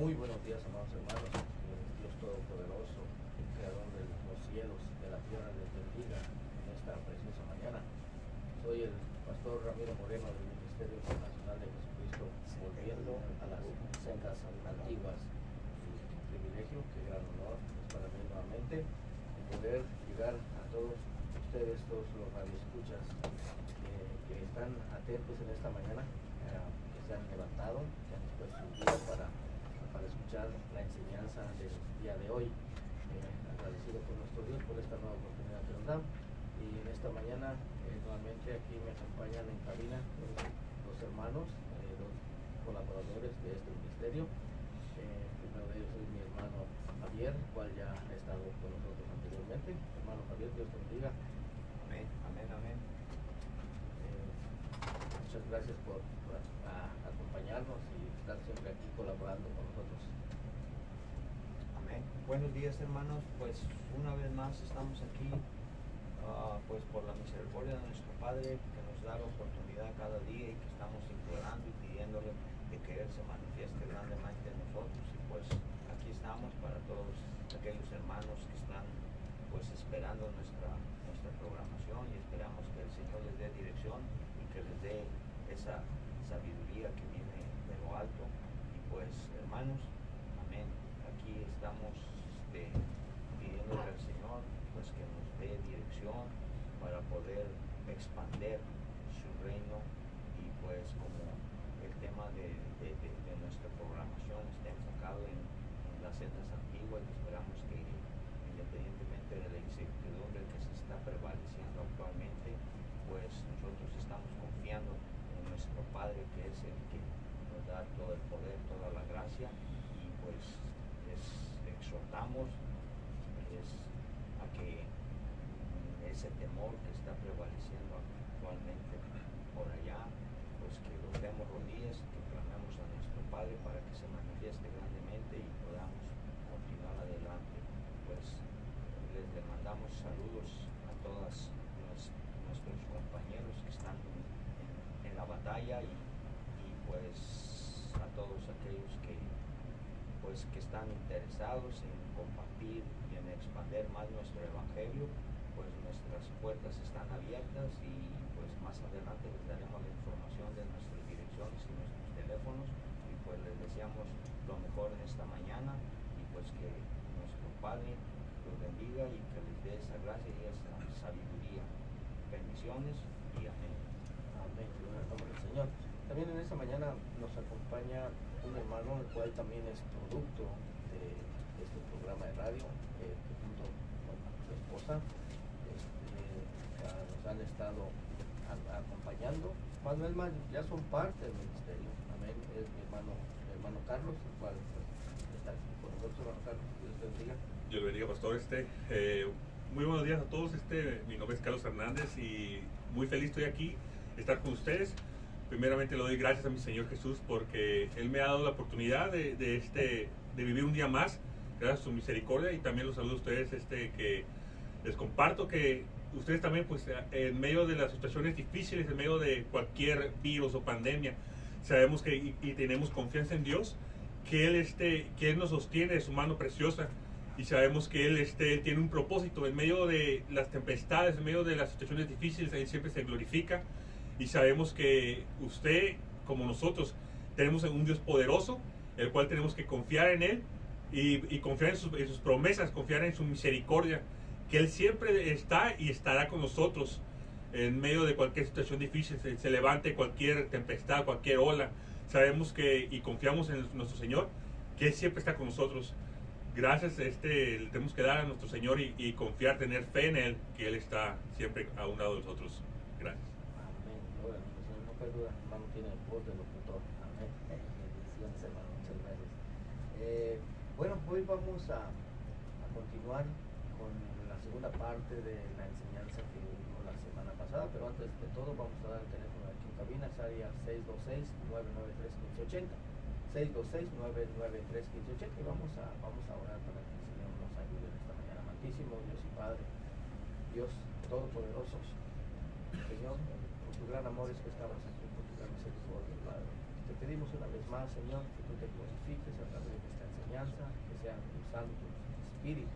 Muy buenos días, amados hermanos. Dios Todopoderoso, Creador de los cielos, de la tierra, les bendiga en esta preciosa mañana. Soy el pastor Ramiro Moreno del Ministerio Internacional de Jesucristo, volviendo a las sendas antiguas. Un privilegio, qué gran honor es para mí nuevamente poder llegar a todos ustedes, todos los radioescuchas que están atentos en esta mañana, que se han levantado, que han dispuesto sus vidas para escuchar la enseñanza del día de hoy. Agradecido por nuestro Dios por esta nueva oportunidad que nos da. Y en esta mañana nuevamente aquí me acompañan en cabina los hermanos, los colaboradores de este ministerio. Primero de ellos es mi hermano Javier, el cual ya ha estado con nosotros anteriormente. Hermano Javier, Dios te bendiga. Amén, amén, amén. Muchas gracias por acompañarnos y estar siempre aquí colaborando con nosotros. Amén. Buenos días, hermanos. Pues una vez más estamos aquí, pues por la misericordia de nuestro Padre, que nos da la oportunidad cada día y que estamos implorando y pidiéndole de que Él se manifieste grandemente en nosotros. Y pues aquí estamos para todos aquellos hermanos que están pues esperando nuestra programación, y esperamos que el Señor les dé dirección y que les dé esa sabiduría que viene de lo alto. Y pues hermanos, amén, aquí estamos pidiéndole al Señor pues que nos dé dirección para poder expandir su reino. Y pues como el tema de nuestra programación está enfocado en las sendas antiguas, esperamos que independientemente de la incertidumbre que se está prevaleciendo actualmente, pues nosotros estamos confiando en nuestro Padre, que es el que nos da todo el poder, toda la gracia. Y pues les exhortamos a que ese temor que está prevaleciendo actualmente por allá, pues que doblemos rodillas, que clamemos a nuestro Padre para que se manifieste grandemente y podamos continuar adelante. Pues les mandamos saludos a todos nuestros compañeros que están en la batalla, y pues a todos aquellos que están interesados en compartir y en expandir más nuestro evangelio. Pues nuestras puertas están abiertas, y pues más adelante les daremos la información de nuestras direcciones y nuestros teléfonos. Y pues les deseamos lo mejor en esta mañana, y pues que nuestro Padre los bendiga y que les dé esa gracia y esa sabiduría. Bendiciones y amén. Amén, en el nombre del Señor. También en esta mañana nos acompaña un hermano, el cual también es producto de este programa de radio, que junto con su esposa nos han estado acompañando. Más ya son parte del ministerio. Amén. Es mi hermano Carlos, el cual pues, está aquí con nosotros. Hermano Carlos, Dios te bendiga. Dios le bendiga, pastor. Muy buenos días a todos. Mi nombre es Carlos Hernández y muy feliz estoy aquí estar con ustedes. Primeramente le doy gracias a mi Señor Jesús porque Él me ha dado la oportunidad de vivir un día más, gracias a su misericordia. Y también los saludo a ustedes, que les comparto que ustedes también, pues en medio de las situaciones difíciles, en medio de cualquier virus o pandemia, sabemos que y tenemos confianza en Dios, que Él nos sostiene de su mano preciosa. Y sabemos que Él tiene un propósito en medio de las tempestades, en medio de las situaciones difíciles. Él siempre se glorifica. Y sabemos que usted, como nosotros, tenemos un Dios poderoso, el cual tenemos que confiar en Él y confiar en sus promesas, confiar en su misericordia, que Él siempre está y estará con nosotros en medio de cualquier situación difícil, se levante cualquier tempestad, cualquier ola. Sabemos y confiamos en nuestro Señor, que Él siempre está con nosotros. Gracias, le tenemos que dar a nuestro Señor y confiar, tener fe en Él, que Él está siempre a un lado de nosotros. Gracias. Amén. Gloria al Señor. No perduda, hermano, tiene voz de locutor. Amén. Bendiciones, hermano. Muchas gracias. Bueno, hoy vamos a continuar con la segunda parte de la enseñanza que vimos la semana pasada, pero antes de todo vamos a dar el teléfono aquí en cabina, es área 626-993-1580. 626-993-1580, y vamos a orar para que el Señor nos ayude en esta mañana. Amantísimo Dios y Padre, Dios Todopoderoso, Señor, por tu gran amor es que estamos aquí, por tu gran misericordia, Padre. te pedimos una vez más, Señor, que tú te glorifiques a través de esta enseñanza, que sea tu Santo Espíritu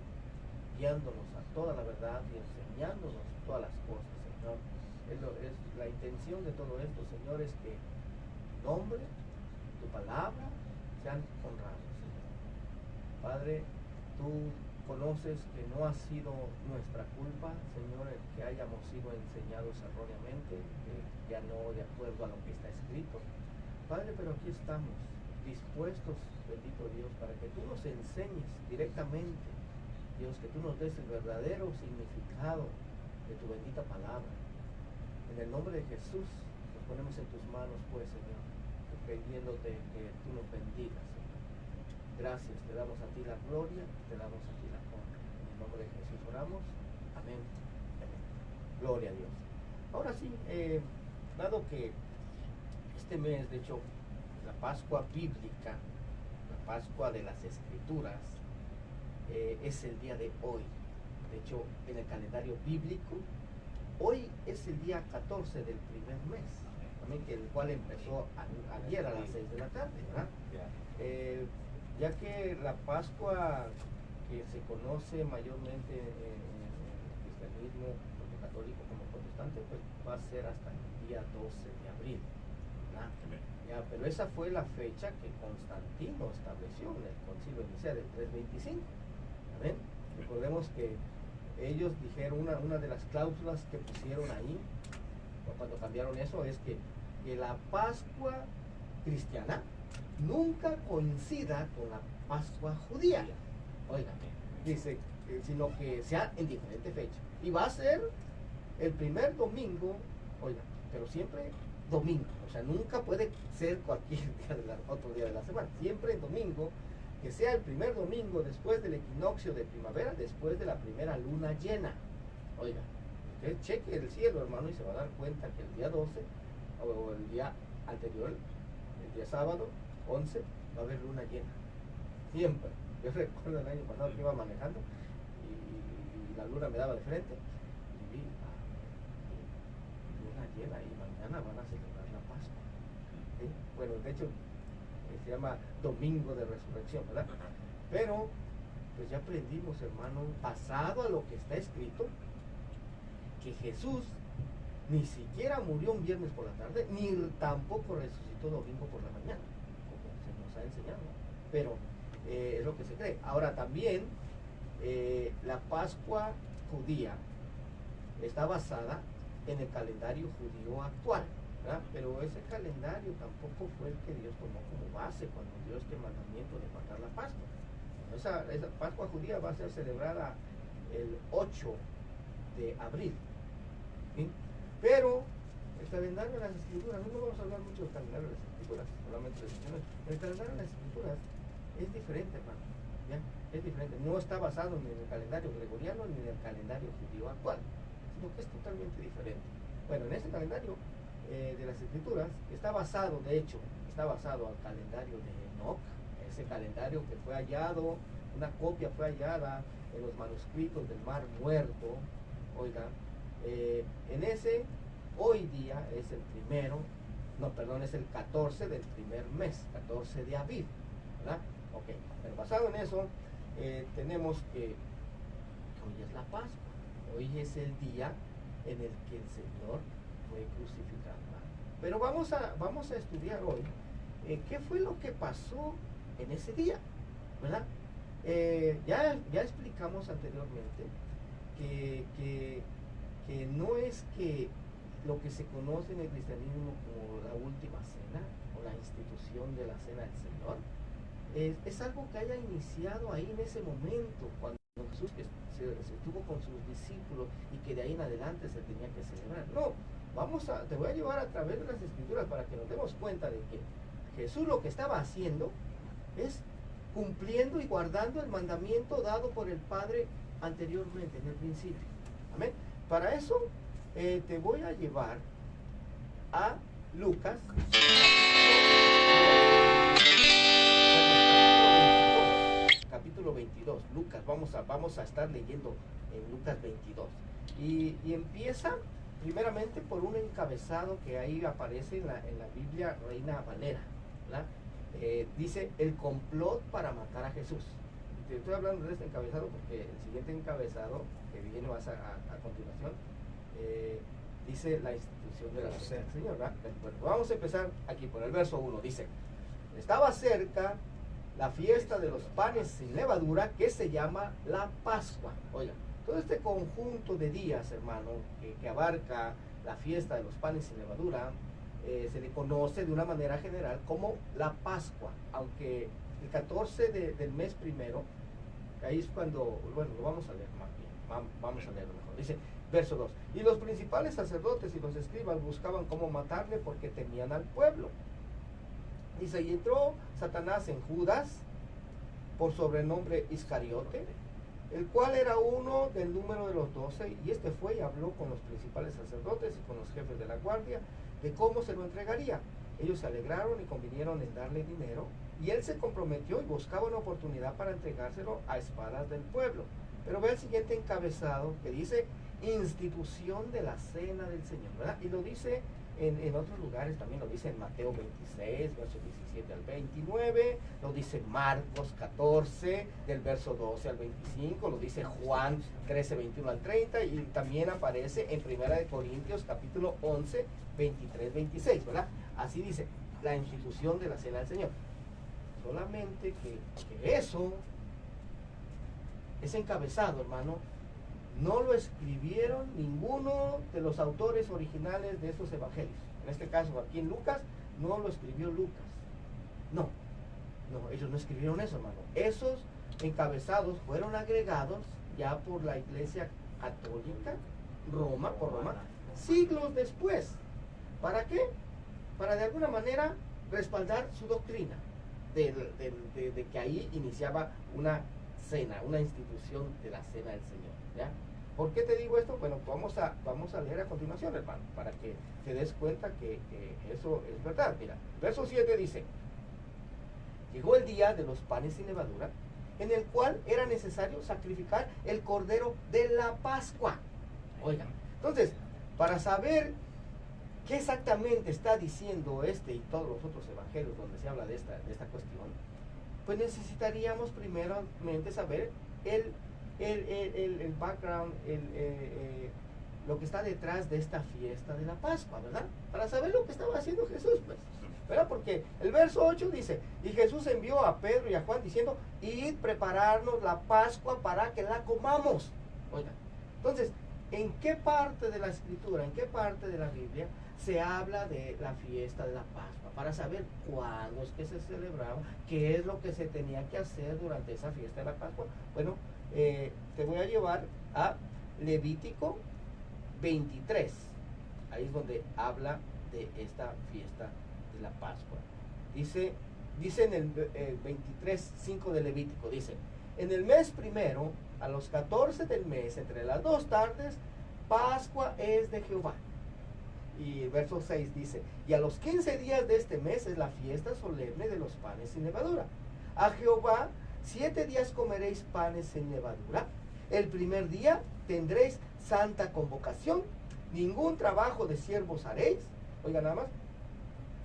guiándonos a toda la verdad y enseñándonos todas las cosas, Señor. Es la intención de todo esto, Señor, es que tu nombre, tu palabra sean honrados, Señor. Padre, tú conoces que no ha sido nuestra culpa, Señor, el que hayamos sido enseñados erróneamente, ya no de acuerdo a lo que está escrito. Padre, pero aquí estamos, dispuestos, bendito Dios, para que tú nos enseñes directamente, Dios, que tú nos des el verdadero significado de tu bendita palabra. En el nombre de Jesús, nos ponemos en tus manos, pues, Señor, pidiéndote que tú nos bendigas, Señor. Gracias, te damos a ti la gloria, te damos a ti la honra. En el nombre de Jesús oramos. Amén. Amén. Gloria a Dios. Ahora sí, dado que este mes, de hecho, la Pascua bíblica, la Pascua de las Escrituras, es el día de hoy. De hecho, en el calendario bíblico, hoy es el día 14 del primer mes, también, el cual empezó ayer a las 6 de la tarde, ¿verdad? Ya que la Pascua que se conoce mayormente en el cristianismo, tanto católico como protestante, pues va a ser hasta el día 12 de abril, ¿verdad? Ya, pero esa fue la fecha que Constantino estableció en el concilio de Nicea del 325. ¿Amén? Recordemos que ellos dijeron, una de las cláusulas que pusieron ahí, cuando cambiaron eso, es que la Pascua cristiana nunca coincida con la Pascua judía. Oigan, dice, sino que sea en diferente fecha. Y va a ser el primer domingo, oigan, pero siempre domingo. O sea, nunca puede ser cualquier día otro día de la semana. Siempre el domingo, que sea el primer domingo después del equinoccio de primavera, después de la primera luna llena. Oiga, usted cheque el cielo, hermano, y se va a dar cuenta que el día 12 o el día anterior, el día sábado 11, va a haber luna llena. Siempre. Yo recuerdo el año pasado que iba manejando y la luna me daba de frente y vi luna llena y mañana van a celebrar la Pascua. ¿Sí? Bueno, de hecho, se llama Domingo de Resurrección, ¿verdad? Pero, pues ya aprendimos, hermano, basado a lo que está escrito, que Jesús ni siquiera murió un viernes por la tarde, ni tampoco resucitó domingo por la mañana, como se nos ha enseñado. Pero es lo que se cree. Ahora también, la Pascua judía está basada en el calendario judío actual, ¿verdad? Pero ese calendario tampoco fue el que Dios tomó como base cuando dio este mandamiento de guardar la Pascua. Esa Pascua judía va a ser celebrada el 8 de abril, ¿sí? Pero el calendario de las Escrituras, no vamos a hablar mucho del calendario de las Escrituras, solamente de secciones. El calendario de las Escrituras es diferente, hermano, ¿ya? Es diferente, no está basado ni en el calendario gregoriano ni en el calendario judío actual, sino que es totalmente diferente. Bueno, en ese calendario de las Escrituras está basado, de hecho, está basado al calendario de Enoch, ese calendario que fue hallado, una copia fue hallada en los manuscritos del Mar Muerto. Oiga, en ese, hoy día es el es el 14 del primer mes, 14 de abril, ¿verdad? Ok, pero basado en eso, tenemos que hoy es la Pascua, hoy es el día en el que el Señor fue crucificado, ¿verdad? Pero vamos a estudiar hoy qué fue lo que pasó en ese día, ¿verdad? Ya explicamos anteriormente que no es que lo que se conoce en el cristianismo como la última cena o la institución de la cena del Señor es algo que haya iniciado ahí en ese momento cuando Jesús se estuvo con sus discípulos y que de ahí en adelante se tenía que celebrar. No, te voy a llevar a través de las Escrituras para que nos demos cuenta de que Jesús lo que estaba haciendo es cumpliendo y guardando el mandamiento dado por el Padre anteriormente, en el principio. Amén. Para eso te voy a llevar a Lucas capítulo 22. Lucas, vamos a estar leyendo en Lucas 22 y empieza primeramente por un encabezado que ahí aparece en la Biblia Reina Valera, ¿verdad? Dice el complot para matar a Jesús. Te estoy hablando de este encabezado porque el siguiente encabezado que viene más a continuación dice la institución de la cena del Señor, ¿verdad? Bueno, vamos a empezar aquí por el verso 1. Dice: estaba cerca la fiesta de los panes sin levadura, que se llama la Pascua. Oiga, todo este conjunto de días, hermano, que abarca la fiesta de los panes sin levadura, se le conoce de una manera general como la Pascua, aunque el 14 del mes primero, ahí es cuando, bueno, lo vamos a leer más bien, vamos a leerlo mejor. Dice, verso 2, y los principales sacerdotes y los escribas buscaban cómo matarle porque temían al pueblo. Dice, y entró Satanás en Judas, por sobrenombre Iscariote, el cual era uno del número de los 12, y este fue y habló con los principales sacerdotes y con los jefes de la guardia de cómo se lo entregaría. Ellos se alegraron y convinieron en darle dinero, y él se comprometió y buscaba una oportunidad para entregárselo a espadas del pueblo. Pero ve el siguiente encabezado que dice institución de la cena del Señor, ¿verdad? Y lo dice en otros lugares, también lo dice en Mateo 26, versos 17 al 29, lo dice Marcos 14, del verso 12 al 25, lo dice Juan 13, 21 al 30, y también aparece en Primera de Corintios capítulo 11, 23, 26, ¿verdad? Así dice, la institución de la cena del Señor. Solamente que eso, ese encabezado, hermano, no lo escribieron ninguno de los autores originales de estos evangelios. En este caso, aquí en Lucas, no lo escribió Lucas. No, ellos no escribieron eso, hermano. Esos encabezados fueron agregados ya por la Iglesia Católica, por Roma, siglos después. ¿Para qué? Para de alguna manera respaldar su doctrina de que ahí iniciaba una cena, una institución de la cena del Señor, ¿ya? ¿Por qué te digo esto? Bueno, vamos a leer a continuación, hermano, para que te des cuenta que eso es verdad. Mira, verso 7 dice, llegó el día de los panes sin levadura, en el cual era necesario sacrificar el cordero de la Pascua. Oigan, entonces, para saber qué exactamente está diciendo este y todos los otros evangelios donde se habla de esta cuestión, pues necesitaríamos primeramente saber el background, lo que está detrás de esta fiesta de la Pascua, ¿verdad? Para saber lo que estaba haciendo Jesús, pues, ¿verdad? Porque el verso 8 dice, y Jesús envió a Pedro y a Juan diciendo, id prepararnos la Pascua para que la comamos. Oigan, entonces, ¿en qué parte de la Escritura, en qué parte de la Biblia se habla de la fiesta de la Pascua? Para saber cuándo es que se celebraba, qué es lo que se tenía que hacer durante esa fiesta de la Pascua. Bueno, te voy a llevar a Levítico 23. Ahí es donde habla de esta fiesta de la Pascua. Dice en el 23:5 de Levítico, dice, en el mes primero, a los 14 del mes, entre las 2 tardes, Pascua es de Jehová. Y el verso 6 dice, y a los 15 días de este mes es la fiesta solemne de los panes sin levadura. A Jehová 7 días comeréis panes sin levadura. El primer día tendréis santa convocación. Ningún trabajo de siervos haréis. Oiga nada más.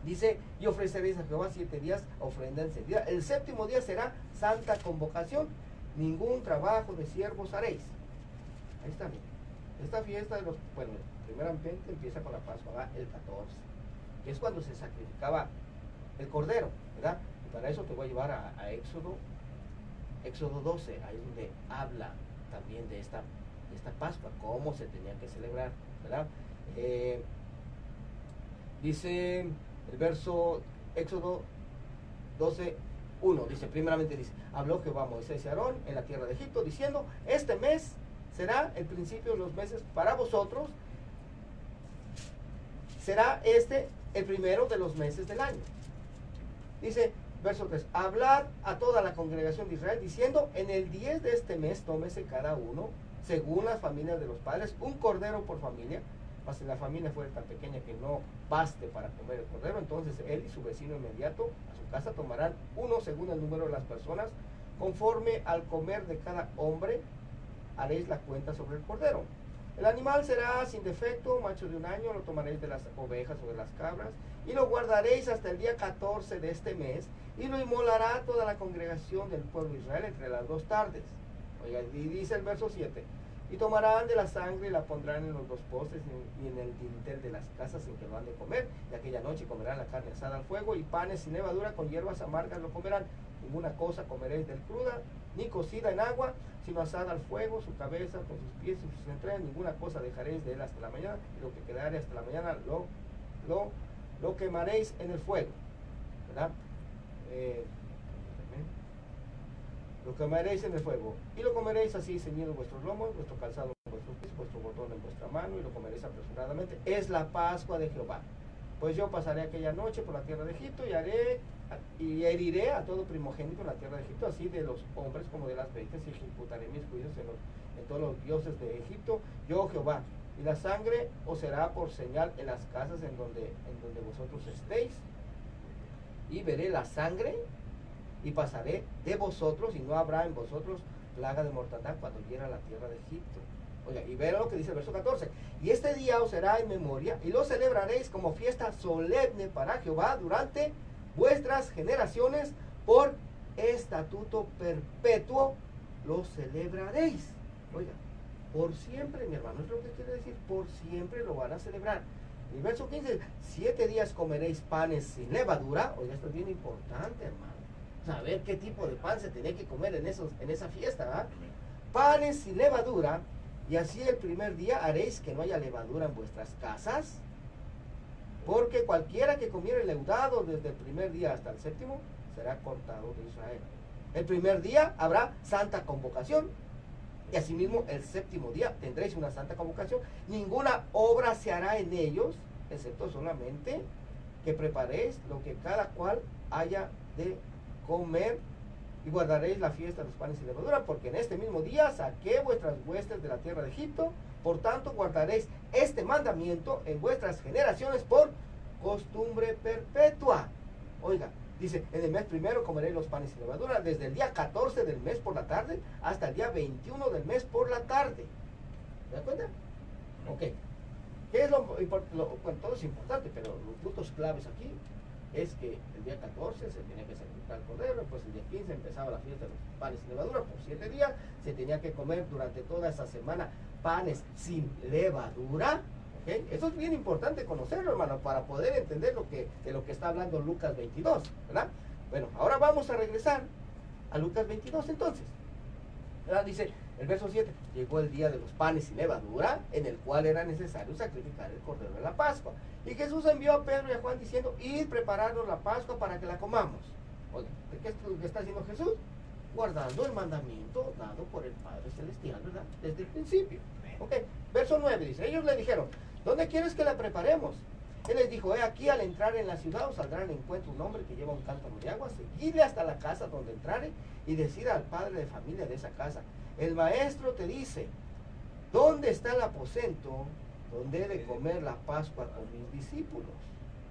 Dice, y ofreceréis a Jehová 7 días ofrenda encendida. El séptimo día será santa convocación. Ningún trabajo de siervos haréis. Ahí está bien. Esta fiesta de los, bueno, primeramente empieza con la Pascua, ¿verdad? El 14, que es cuando se sacrificaba el cordero, ¿verdad? Y para eso te voy a llevar a Éxodo 12, ahí es donde habla también de esta Pascua, cómo se tenía que celebrar, ¿verdad? Dice el verso Éxodo 12, 1, dice, primeramente dice, habló Jehová a Moisés y Aarón en la tierra de Egipto, diciendo, este mes será el principio de los meses para vosotros, será este el primero de los meses del año. Dice, verso 3, hablad a toda la congregación de Israel, diciendo, en el 10 de este mes tómese cada uno, según las familias de los padres, un cordero por familia, mas si la familia fuera tan pequeña que no baste para comer el cordero, entonces él y su vecino inmediato a su casa tomarán uno según el número de las personas, conforme al comer de cada hombre, haréis la cuenta sobre el cordero. El animal será sin defecto, macho de un año, lo tomaréis de las ovejas o de las cabras, y lo guardaréis hasta el día 14 de este mes, y lo inmolará toda la congregación del pueblo de Israel entre las 2 tardes. Oiga, y dice el verso 7, y tomarán de la sangre y la pondrán en los 2 postes y en el dintel de las casas en que lo han de comer, y aquella noche comerán la carne asada al fuego, y panes sin levadura con hierbas amargas lo comerán. Ninguna cosa comeréis del cruda, ni cocida en agua, sino asada al fuego, su cabeza con sus pies y sus entrañas. Ninguna cosa dejaréis de él hasta la mañana, y lo que quedare hasta la mañana lo quemaréis en el fuego, ¿verdad? Lo quemaréis en el fuego, y lo comeréis así, ceñidos vuestros lomos, vuestro calzado en vuestros pies, vuestro botón en vuestra mano, y lo comeréis apresuradamente. Es la Pascua de Jehová. Pues yo pasaré aquella noche por la tierra de Egipto, y heriré a todo primogénito en la tierra de Egipto, así de los hombres como de las bestias, y ejecutaré mis juicios en todos los dioses de Egipto, yo Jehová. Y la sangre os será por señal en las casas en donde vosotros estéis, y veré la sangre, y pasaré de vosotros, y no habrá en vosotros plaga de mortandad cuando hiera la tierra de Egipto. Oiga, y verá lo que dice el verso 14. Y este día os será en memoria, y lo celebraréis como fiesta solemne para Jehová durante vuestras generaciones, por estatuto perpetuo lo celebraréis. Oiga, por siempre, mi hermano, es lo que quiere decir, por siempre lo van a celebrar. El verso 15, 7 días comeréis panes sin levadura. Oiga, esto es bien importante, hermano. Saber qué tipo de pan se tenía que comer en esa fiesta, ¿verdad? Panes sin levadura, y así el primer día haréis que no haya levadura en vuestras casas, porque cualquiera que comiere leudado desde el primer día hasta el séptimo será cortado de Israel. El primer día habrá santa convocación, y asimismo el séptimo día tendréis una santa convocación. Ninguna obra se hará en ellos, excepto solamente que preparéis lo que cada cual haya de comer, y guardaréis la fiesta de los panes sin levadura, porque en este mismo día saqué vuestras huestes de la tierra de Egipto. Por tanto guardaréis este mandamiento en vuestras generaciones por costumbre perpetua. Oiga, dice, en el mes primero comeréis los panes sin levadura, desde el día 14 del mes por la tarde hasta el día 21 del mes por la tarde. ¿Se dan cuenta? Ok. ¿Qué es lo importante? Bueno, todo es importante, pero los puntos claves aquí es que el día 14 se tenía que sacrificar el cordero, pues el día 15 empezaba la fiesta de los panes sin levadura, por 7 días se tenía que comer durante toda esa semana panes sin levadura. ¿Okay? Eso es bien importante conocerlo, hermano, para poder entender de lo que está hablando Lucas 22, ¿verdad? Bueno, ahora vamos a regresar a Lucas 22 entonces, ¿verdad? Dice el verso 7, llegó el día de los panes sin levadura, en el cual era necesario sacrificar el cordero de la Pascua. Y Jesús envió a Pedro y a Juan diciendo, id prepararnos la Pascua para que la comamos. Oye, ¿qué es lo que está haciendo Jesús? Guardando el mandamiento dado por el Padre Celestial, ¿verdad? Desde el principio. Ok, verso 9 dice, ellos le dijeron, ¿dónde quieres que la preparemos? Él les dijo, aquí al entrar en la ciudad os saldrá al encuentro un hombre que lleva un cántaro de agua, seguidle hasta la casa donde entrare y decida al padre de familia de esa casa, el maestro te dice, ¿dónde está el aposento donde he de comer la Pascua con mis discípulos?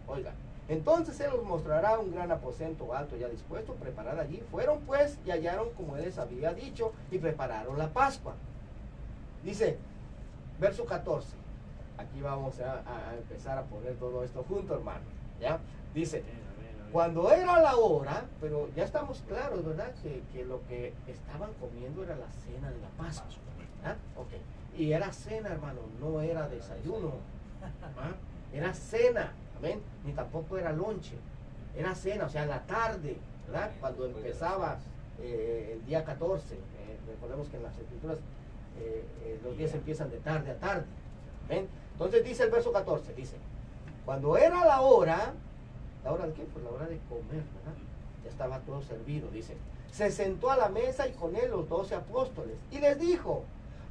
Oiga, entonces él os mostrará un gran aposento alto ya dispuesto, preparado allí. Fueron pues y hallaron como él les había dicho y prepararon la Pascua. Dice, verso 14. Aquí vamos a empezar a poner todo esto junto, hermano. ¿Ya? Dice, cuando era la hora, pero ya estamos claros, ¿verdad? Que lo que estaban comiendo era la cena de la Pascua. ¿Ah? Ok. Y era cena, hermano, no era desayuno. ¿Ah? Era cena, amén. Ni tampoco era lonche. Era cena, o sea, la tarde, ¿verdad? Cuando empezaba el día 14. Recordemos que en las escrituras los días empiezan de tarde a tarde. ¿Amén? Entonces dice el verso 14, dice, cuando era la hora de qué? Pues la hora de comer, ¿verdad? Ya estaba todo servido, dice. Se sentó a la mesa y con él los 12 apóstoles. Y les dijo,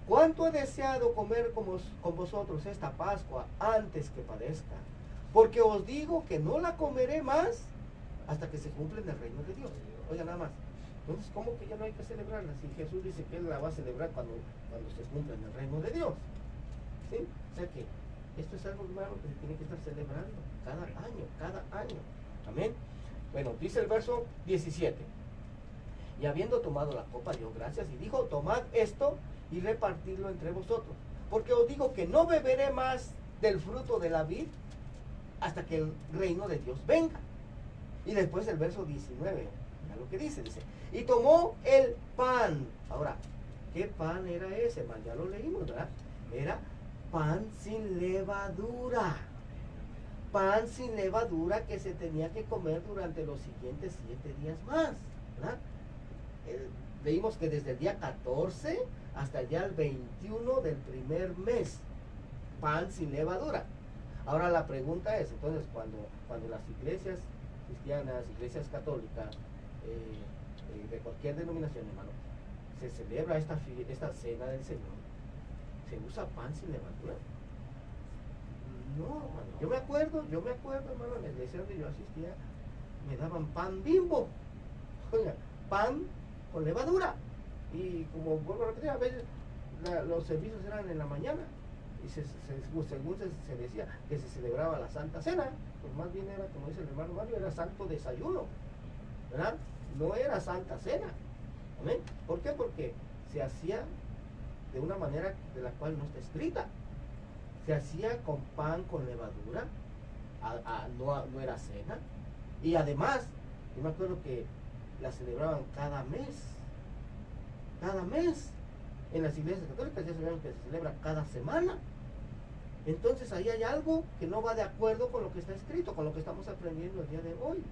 ¿cuánto he deseado comer con vosotros esta Pascua antes que padezca? Porque os digo que no la comeré más hasta que se cumpla en el reino de Dios. Oiga, nada más. Entonces, ¿cómo que ya no hay que celebrarla? Si Jesús dice que Él la va a celebrar cuando se cumpla en el reino de Dios. ¿Sí? O sea que esto es algo, hermano, que se tiene que estar celebrando cada año. Amén. Bueno, dice el verso 17. Y habiendo tomado la copa, dio gracias y dijo, tomad esto y repartidlo entre vosotros. porque os digo que no beberé más del fruto de la vid hasta que el reino de Dios venga. Y después el verso 19, mira lo que dice, y tomó el pan. Ahora, ¿qué pan era ese, hermano? Ya lo leímos, ¿verdad? Era pan sin levadura. Pan sin levadura que se tenía que comer durante los siguientes 7 días más, ¿verdad? Leímos que desde el día 14 hasta el día 21 del primer mes, pan sin levadura. Ahora la pregunta es, entonces, cuando las iglesias cristianas, iglesias católicas, de cualquier denominación, hermano, se celebra esta cena del Señor, ¿se usa pan sin levadura? No, hermano. Yo me acuerdo, hermano, en la iglesia donde yo asistía, me daban pan Bimbo. Oiga, pan con levadura. Y como vuelvo a repetir, a veces los servicios eran en la mañana. Y según se decía que se celebraba la Santa Cena, pues más bien era, como dice el hermano Mario, era santo desayuno, ¿verdad? No era Santa Cena. ¿Amén? ¿Por qué? Porque se hacía de una manera de la cual no está escrita. Se hacía con pan con levadura, no era cena. Y además, yo me acuerdo que la celebraban cada mes. En las iglesias católicas ya sabemos que se celebra cada semana. Entonces ahí hay algo que no va de acuerdo con lo que está escrito, con lo que estamos aprendiendo el día de hoy.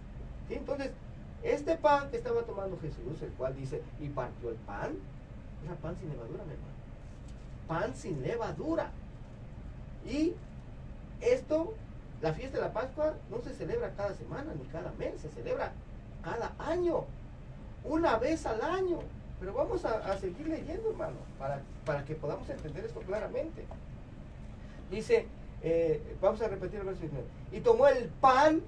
¿Sí? Entonces, este pan que estaba tomando Jesús, el cual dice, y partió el pan, era pan sin levadura, mi hermano. Pan sin levadura. Y esto, la fiesta de la Pascua, no se celebra cada semana ni cada mes, se celebra cada año, una vez al año. Pero vamos a seguir leyendo, hermano, para que podamos entender esto claramente. Dice, vamos a repetir el verso 19. Y tomó el pan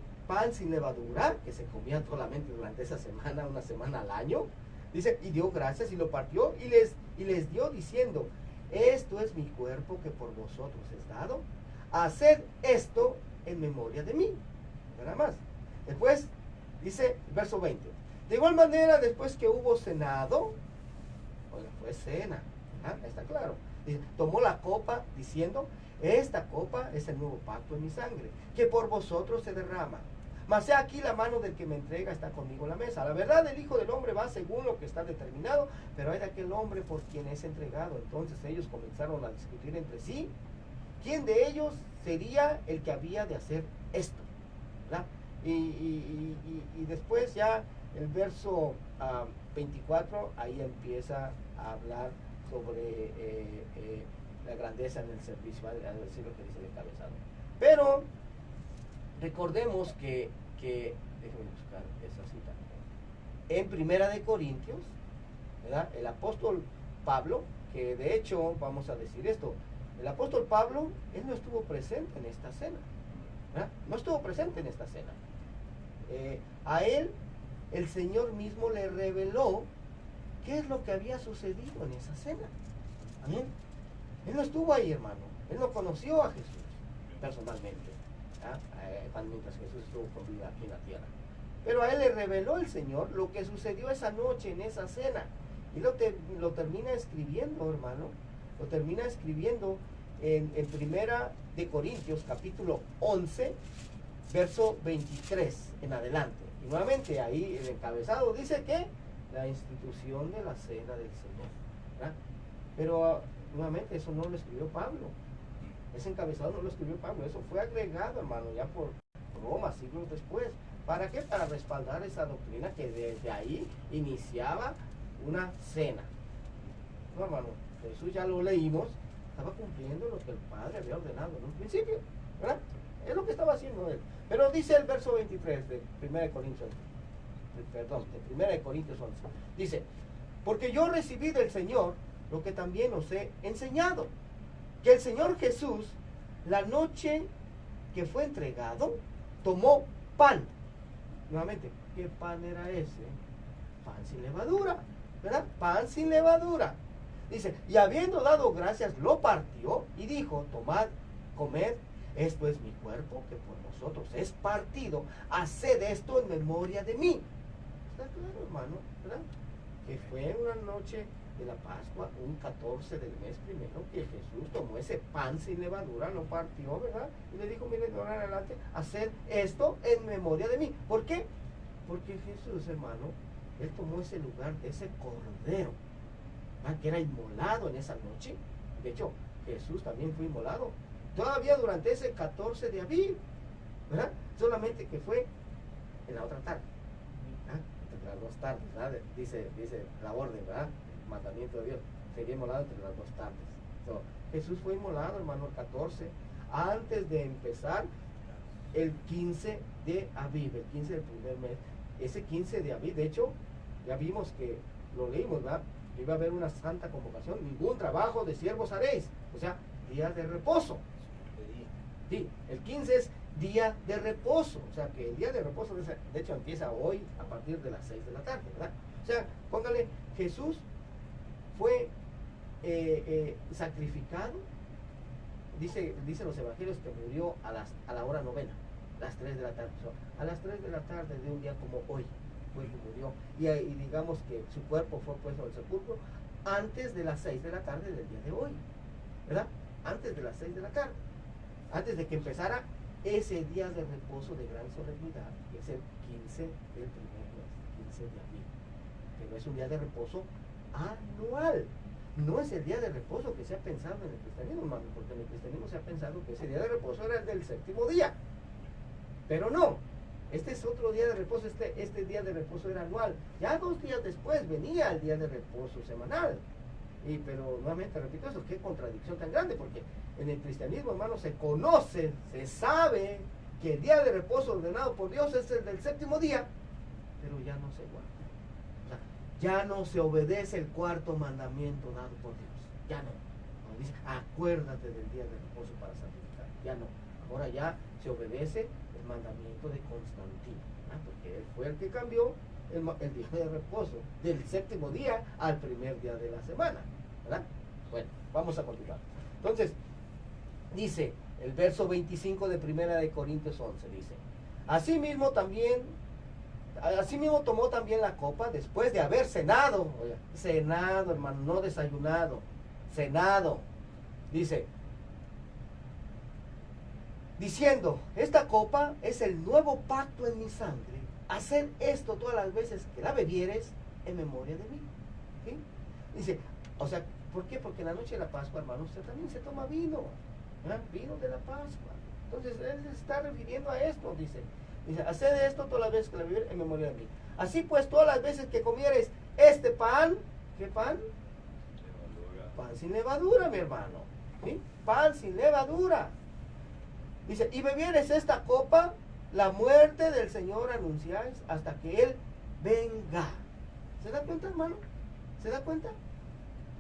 sin levadura, que se comía solamente durante esa semana, una semana al año. Dice, y dio gracias y lo partió y les dio diciendo, esto es mi cuerpo que por vosotros es dado. Haced esto en memoria de mí. Nada más. Después dice, verso 20. De igual manera, después que hubo cenado, oiga, fue cena, ¿verdad? Está claro. Dice, tomó la copa diciendo, esta copa es el nuevo pacto en mi sangre, que por vosotros se derrama. Mas he aquí la mano del que me entrega está conmigo en la mesa. La verdad, el Hijo del Hombre va según lo que está determinado, pero hay de aquel hombre por quien es entregado. Entonces ellos comenzaron a discutir entre sí, ¿quién de ellos sería el que había de hacer esto? ¿Verdad? Y después ya el verso 24, ahí empieza a hablar sobre la grandeza en el servicio, a decir lo que dice el encabezado. Pero recordemos que déjenme buscar esa cita. En Primera de Corintios, ¿verdad? El apóstol Pablo, que de hecho, vamos a decir esto, el apóstol Pablo, él no estuvo presente en esta cena, ¿verdad? No estuvo presente en esta cena. A él, el Señor mismo le reveló qué es lo que había sucedido en esa cena. Amén. Él no estuvo ahí, hermano. Él no conoció a Jesús personalmente, mientras Jesús estuvo con vida aquí en la tierra. Pero a él le reveló el Señor lo que sucedió esa noche en esa cena. Y lo termina escribiendo, hermano. Lo termina escribiendo en Primera de Corintios, capítulo 11, verso 23 en adelante. Y nuevamente ahí el encabezado dice que la institución de la cena del Señor, ¿verdad? Pero nuevamente eso no lo escribió Pablo. Ese encabezado no lo escribió Pablo. Eso fue agregado, hermano, ya por Roma, siglos después. ¿Para qué? Para respaldar esa doctrina que desde ahí iniciaba una cena. No, hermano, Jesús, ya lo leímos, estaba cumpliendo lo que el Padre había ordenado en un principio, ¿verdad? Es lo que estaba haciendo él. Pero dice el verso 23 de 1 de Corintios 11. Dice, porque yo recibí del Señor lo que también os he enseñado, que el Señor Jesús, la noche que fue entregado, tomó pan. Nuevamente, ¿qué pan era ese? Pan sin levadura, ¿verdad? Pan sin levadura. Dice, y habiendo dado gracias, lo partió y dijo, tomad, comed, esto es mi cuerpo que por vosotros es partido, haced esto en memoria de mí. Está claro, hermano, ¿verdad? Que fue una noche de la Pascua, un 14 del mes primero, que Jesús tomó tomó ese pan sin levadura, lo partió, ¿verdad? Y le dijo, miren, de ahora en adelante, haced esto en memoria de mí. ¿Por qué? Porque Jesús, hermano, él tomó ese lugar de ese cordero, ¿verdad?, que era inmolado en esa noche. De hecho, Jesús también fue inmolado todavía durante ese 14 de abril, ¿verdad? Solamente que fue en la otra tarde, ¿verdad? Entre las dos tardes, ¿verdad? Dice la orden, ¿verdad? El mandamiento de Dios, sería inmolado entre las dos tardes. So, Jesús fue inmolado, hermano, el 14, antes de empezar el 15 de Aviv, el 15 del primer mes. Ese 15 de Aviv, de hecho, ya vimos que lo leímos, ¿verdad? Iba a haber una santa convocación, ningún trabajo de siervos haréis, o sea, día de reposo. Sí, el 15 es día de reposo, o sea que el día de reposo de hecho empieza hoy a partir de las 6 de la tarde, ¿verdad? O sea, póngale, Jesús fue sacrificado, dice los evangelios que murió a la hora novena, las 3 de la tarde, o sea, a las 3 de la tarde de un día como hoy, pues murió, y digamos que su cuerpo fue puesto al sepulcro antes de las 6 de la tarde del día de hoy, ¿verdad? Antes de las 6 de la tarde, antes de que empezara ese día de reposo de gran solemnidad, que es el 15 del primer mes, 15 de abril, que no es un día de reposo anual, no es el día de reposo que se ha pensado en el cristianismo, hermano, porque en el cristianismo se ha pensado que ese día de reposo era el del séptimo día, pero no, este es otro día de reposo, este día de reposo era anual, ya 2 días después venía el día de reposo semanal. Pero nuevamente repito eso, qué contradicción tan grande, porque en el cristianismo, hermano, se conoce, se sabe que el día de reposo ordenado por Dios es el del séptimo día, pero ya no se guarda. O sea, ya no se obedece el cuarto mandamiento dado por Dios, ya no. Cuando dice, acuérdate del día de reposo para santificar, ya no. Ahora ya se obedece el mandamiento de Constantino, ¿verdad? Porque él fue el que cambió el día de reposo del séptimo día al primer día de la semana, ¿verdad? Bueno, vamos a continuar. Entonces, dice el verso 25 de Primera de Corintios 11, dice, asimismo tomó también la copa después de haber cenado, oiga, cenado, hermano, no desayunado, cenado, dice, diciendo, esta copa es el nuevo pacto en mi sangre, haced esto todas las veces que la bebieres en memoria de mí. ¿Sí? Dice, o sea, ¿por qué? Porque en la noche de la Pascua, hermano, usted también se toma vino, ¿eh? Vino de la Pascua. Entonces, él se está refiriendo a esto, dice, haced esto todas las veces que la bebieres en memoria de mí. Así pues, todas las veces que comieres este pan, ¿qué pan? Levadura. Pan sin levadura, mi hermano. ¿Sí? Pan sin levadura. Dice, y bebieres esta copa, la muerte del Señor anunciáis hasta que Él venga. ¿Se da cuenta, hermano? ¿Se da cuenta?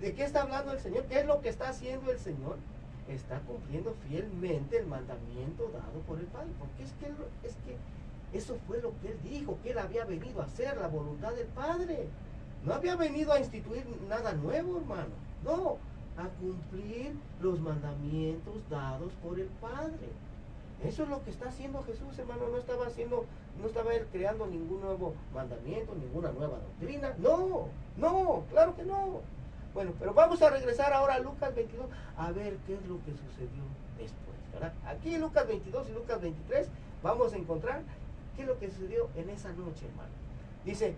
¿De qué está hablando el Señor? ¿Qué es lo que está haciendo el Señor? Está cumpliendo fielmente el mandamiento dado por el Padre. Porque es que eso fue lo que Él dijo, que Él había venido a hacer la voluntad del Padre. No había venido a instituir nada nuevo, hermano. No, a cumplir los mandamientos dados por el Padre. Eso es lo que está haciendo Jesús, hermano. No estaba Él creando ningún nuevo mandamiento, ninguna nueva doctrina. No, claro que no. Bueno, pero vamos a regresar ahora a Lucas 22 a ver qué es lo que sucedió después, ¿verdad? Aquí en Lucas 22 y Lucas 23 vamos a encontrar qué es lo que sucedió en esa noche, hermano. Dice,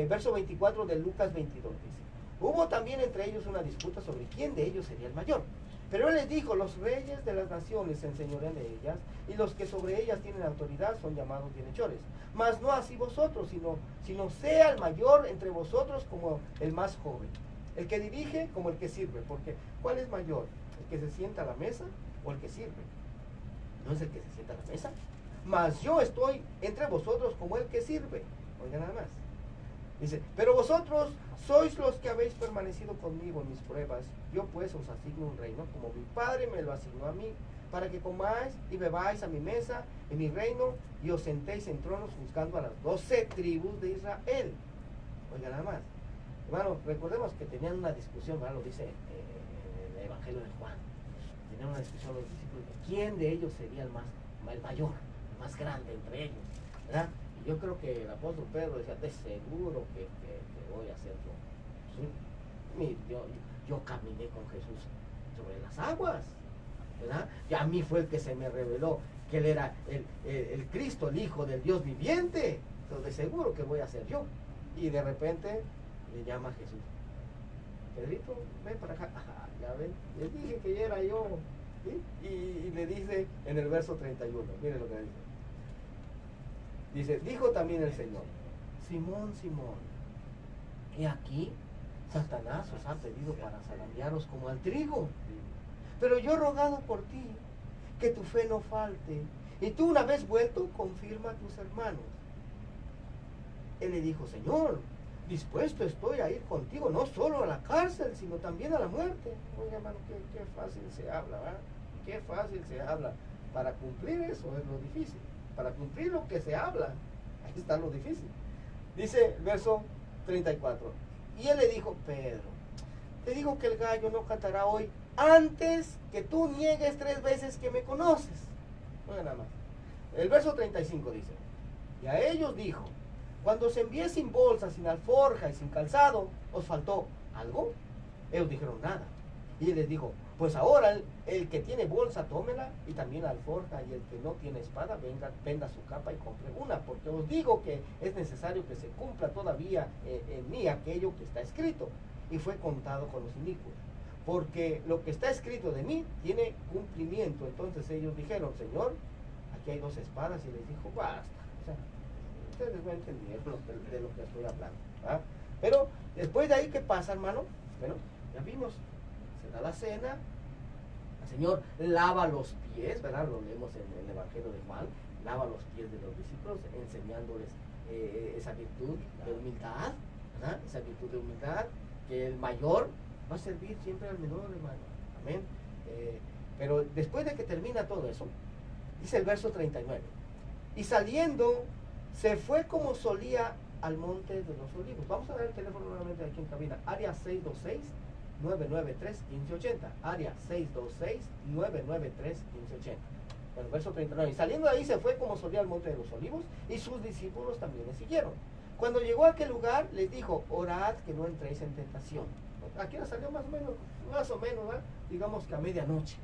verso 24 de Lucas 22, dice, hubo también entre ellos una disputa sobre quién de ellos sería el mayor. Pero él les dijo, los reyes de las naciones se enseñorean de ellas, y los que sobre ellas tienen autoridad son llamados bienhechores. Mas no así vosotros, sino sea el mayor entre vosotros como el más joven, el que dirige como el que sirve. Porque, ¿cuál es mayor? ¿El que se sienta a la mesa o el que sirve? No es el que se sienta a la mesa. Mas yo estoy entre vosotros como el que sirve. Oiga nada más. Dice, pero vosotros sois los que habéis permanecido conmigo en mis pruebas. Yo pues os asigno un reino, como mi Padre me lo asignó a mí, para que comáis y bebáis a mi mesa en mi reino, y os sentéis en tronos juzgando a las 12 tribus de Israel. Oiga nada más. Hermano, recordemos que tenían una discusión, ¿verdad? Lo dice en el Evangelio de Juan. Tenían una discusión los discípulos de quién de ellos sería el mayor, el más grande entre ellos, ¿verdad? Yo creo que el apóstol Pedro decía, de seguro que voy a ser yo. ¿Sí? Yo caminé con Jesús sobre las aguas, ¿verdad? Y a mí fue el que se me reveló que él era el Cristo, el Hijo del Dios viviente. Entonces de seguro que voy a ser yo. Y de repente le llama a Jesús. Pedrito, ven para acá. Ajá, ya ven, les dije que era yo. ¿Sí? Y le dice en el verso 31, miren lo que dice. Dice, dijo también el Señor, Simón, Simón, he aquí, Satanás os ha pedido para zarandearos como al trigo. Pero yo he rogado por ti, que tu fe no falte. Y tú una vez vuelto, confirma a tus hermanos. Él le dijo, Señor, dispuesto estoy a ir contigo, no solo a la cárcel, sino también a la muerte. Oye, hermano, qué fácil se habla, ¿verdad? Qué fácil se habla. Para cumplir eso es lo difícil. Para cumplir lo que se habla, ahí está lo difícil. Dice el verso 34. Y él le dijo, Pedro, te digo que el gallo no cantará hoy antes que tú niegues 3 veces que me conoces. Oigan nada más. El verso 35 dice, y a ellos dijo, cuando os envié sin bolsa, sin alforja y sin calzado, ¿os faltó algo? Ellos dijeron nada. Y él les dijo, pues ahora el que tiene bolsa, tómela, y también alforja, y el que no tiene espada, venda su capa y compre una, porque os digo que es necesario que se cumpla todavía en mí aquello que está escrito. Y fue contado con los inicuos, porque lo que está escrito de mí tiene cumplimiento. Entonces ellos dijeron, Señor, aquí hay 2 espadas, y les dijo, basta. O sea, ustedes no entendieron de lo que estoy hablando, ¿verdad? Pero después de ahí, ¿qué pasa, hermano? Bueno, ya vimos, se da la cena, el Señor lava los pies, ¿verdad? Lo leemos en el Evangelio de Juan, lava los pies de los discípulos, enseñándoles esa virtud de humildad, ¿verdad? Esa virtud de humildad, que el mayor va a servir siempre al menor, hermano. Amén. Pero después de que termina todo eso, dice el verso 39, y saliendo, se fue como solía al monte de los olivos. Vamos a dar el teléfono nuevamente aquí en cabina. Área 626-993-1580. Área 626-993-1580. Bueno, verso 39. Y saliendo de ahí se fue como solía al monte de los olivos, y sus discípulos también le siguieron. Cuando llegó a aquel lugar, les dijo, orad que no entréis en tentación. Aquí salió más o menos, ¿verdad? Digamos que a medianoche,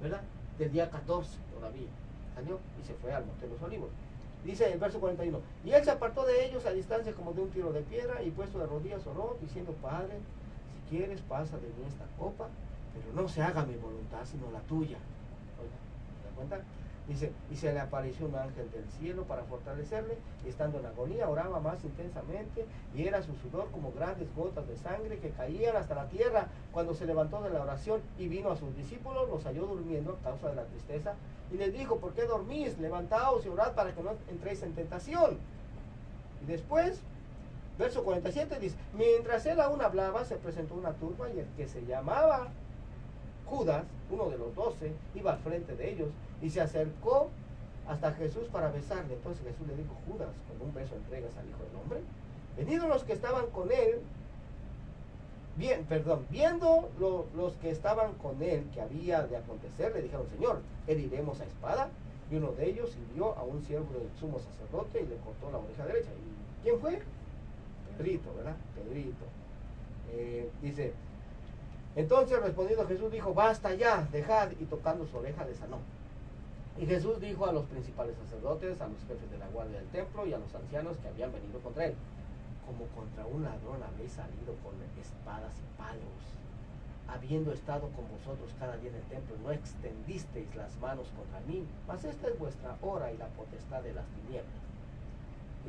¿verdad? Del día 14 todavía. Salió y se fue al monte de los olivos. Dice el verso 41, y él se apartó de ellos a distancia como de un tiro de piedra, y puesto de rodillas oró, diciendo, Padre, si quieres pasa de mí esta copa, pero no se haga mi voluntad sino la tuya. Oiga, ¿se da cuenta? Dice, y se le apareció un ángel del cielo para fortalecerle, y estando en agonía oraba más intensamente, y era su sudor como grandes gotas de sangre que caían hasta la tierra. Cuando se levantó de la oración y vino a sus discípulos, los halló durmiendo a causa de la tristeza, y les dijo, ¿por qué dormís? Levantaos y orad para que no entréis en tentación. Y después, verso 47 dice, mientras él aún hablaba, se presentó una turba, y el que se llamaba Judas, uno de los 12, iba al frente de ellos, y se acercó hasta Jesús para besarle. Entonces Jesús le dijo, Judas, ¿con un beso entregas al Hijo del Hombre? Venidos los que estaban con él, viendo los que estaban con él que había de acontecer, le dijeron, Señor, heriremos a espada. Y uno de ellos hirió a un siervo del sumo sacerdote y le cortó la oreja derecha. ¿Y quién fue? Pedrito, ¿verdad? Pedrito. Dice, entonces respondiendo Jesús dijo, basta ya, dejad, y tocando su oreja le sanó. Y Jesús dijo a los principales sacerdotes, a los jefes de la guardia del templo y a los ancianos que habían venido contra él, como contra un ladrón habéis salido con espadas y palos, habiendo estado con vosotros cada día en el templo, no extendisteis las manos contra mí, mas esta es vuestra hora y la potestad de las tinieblas.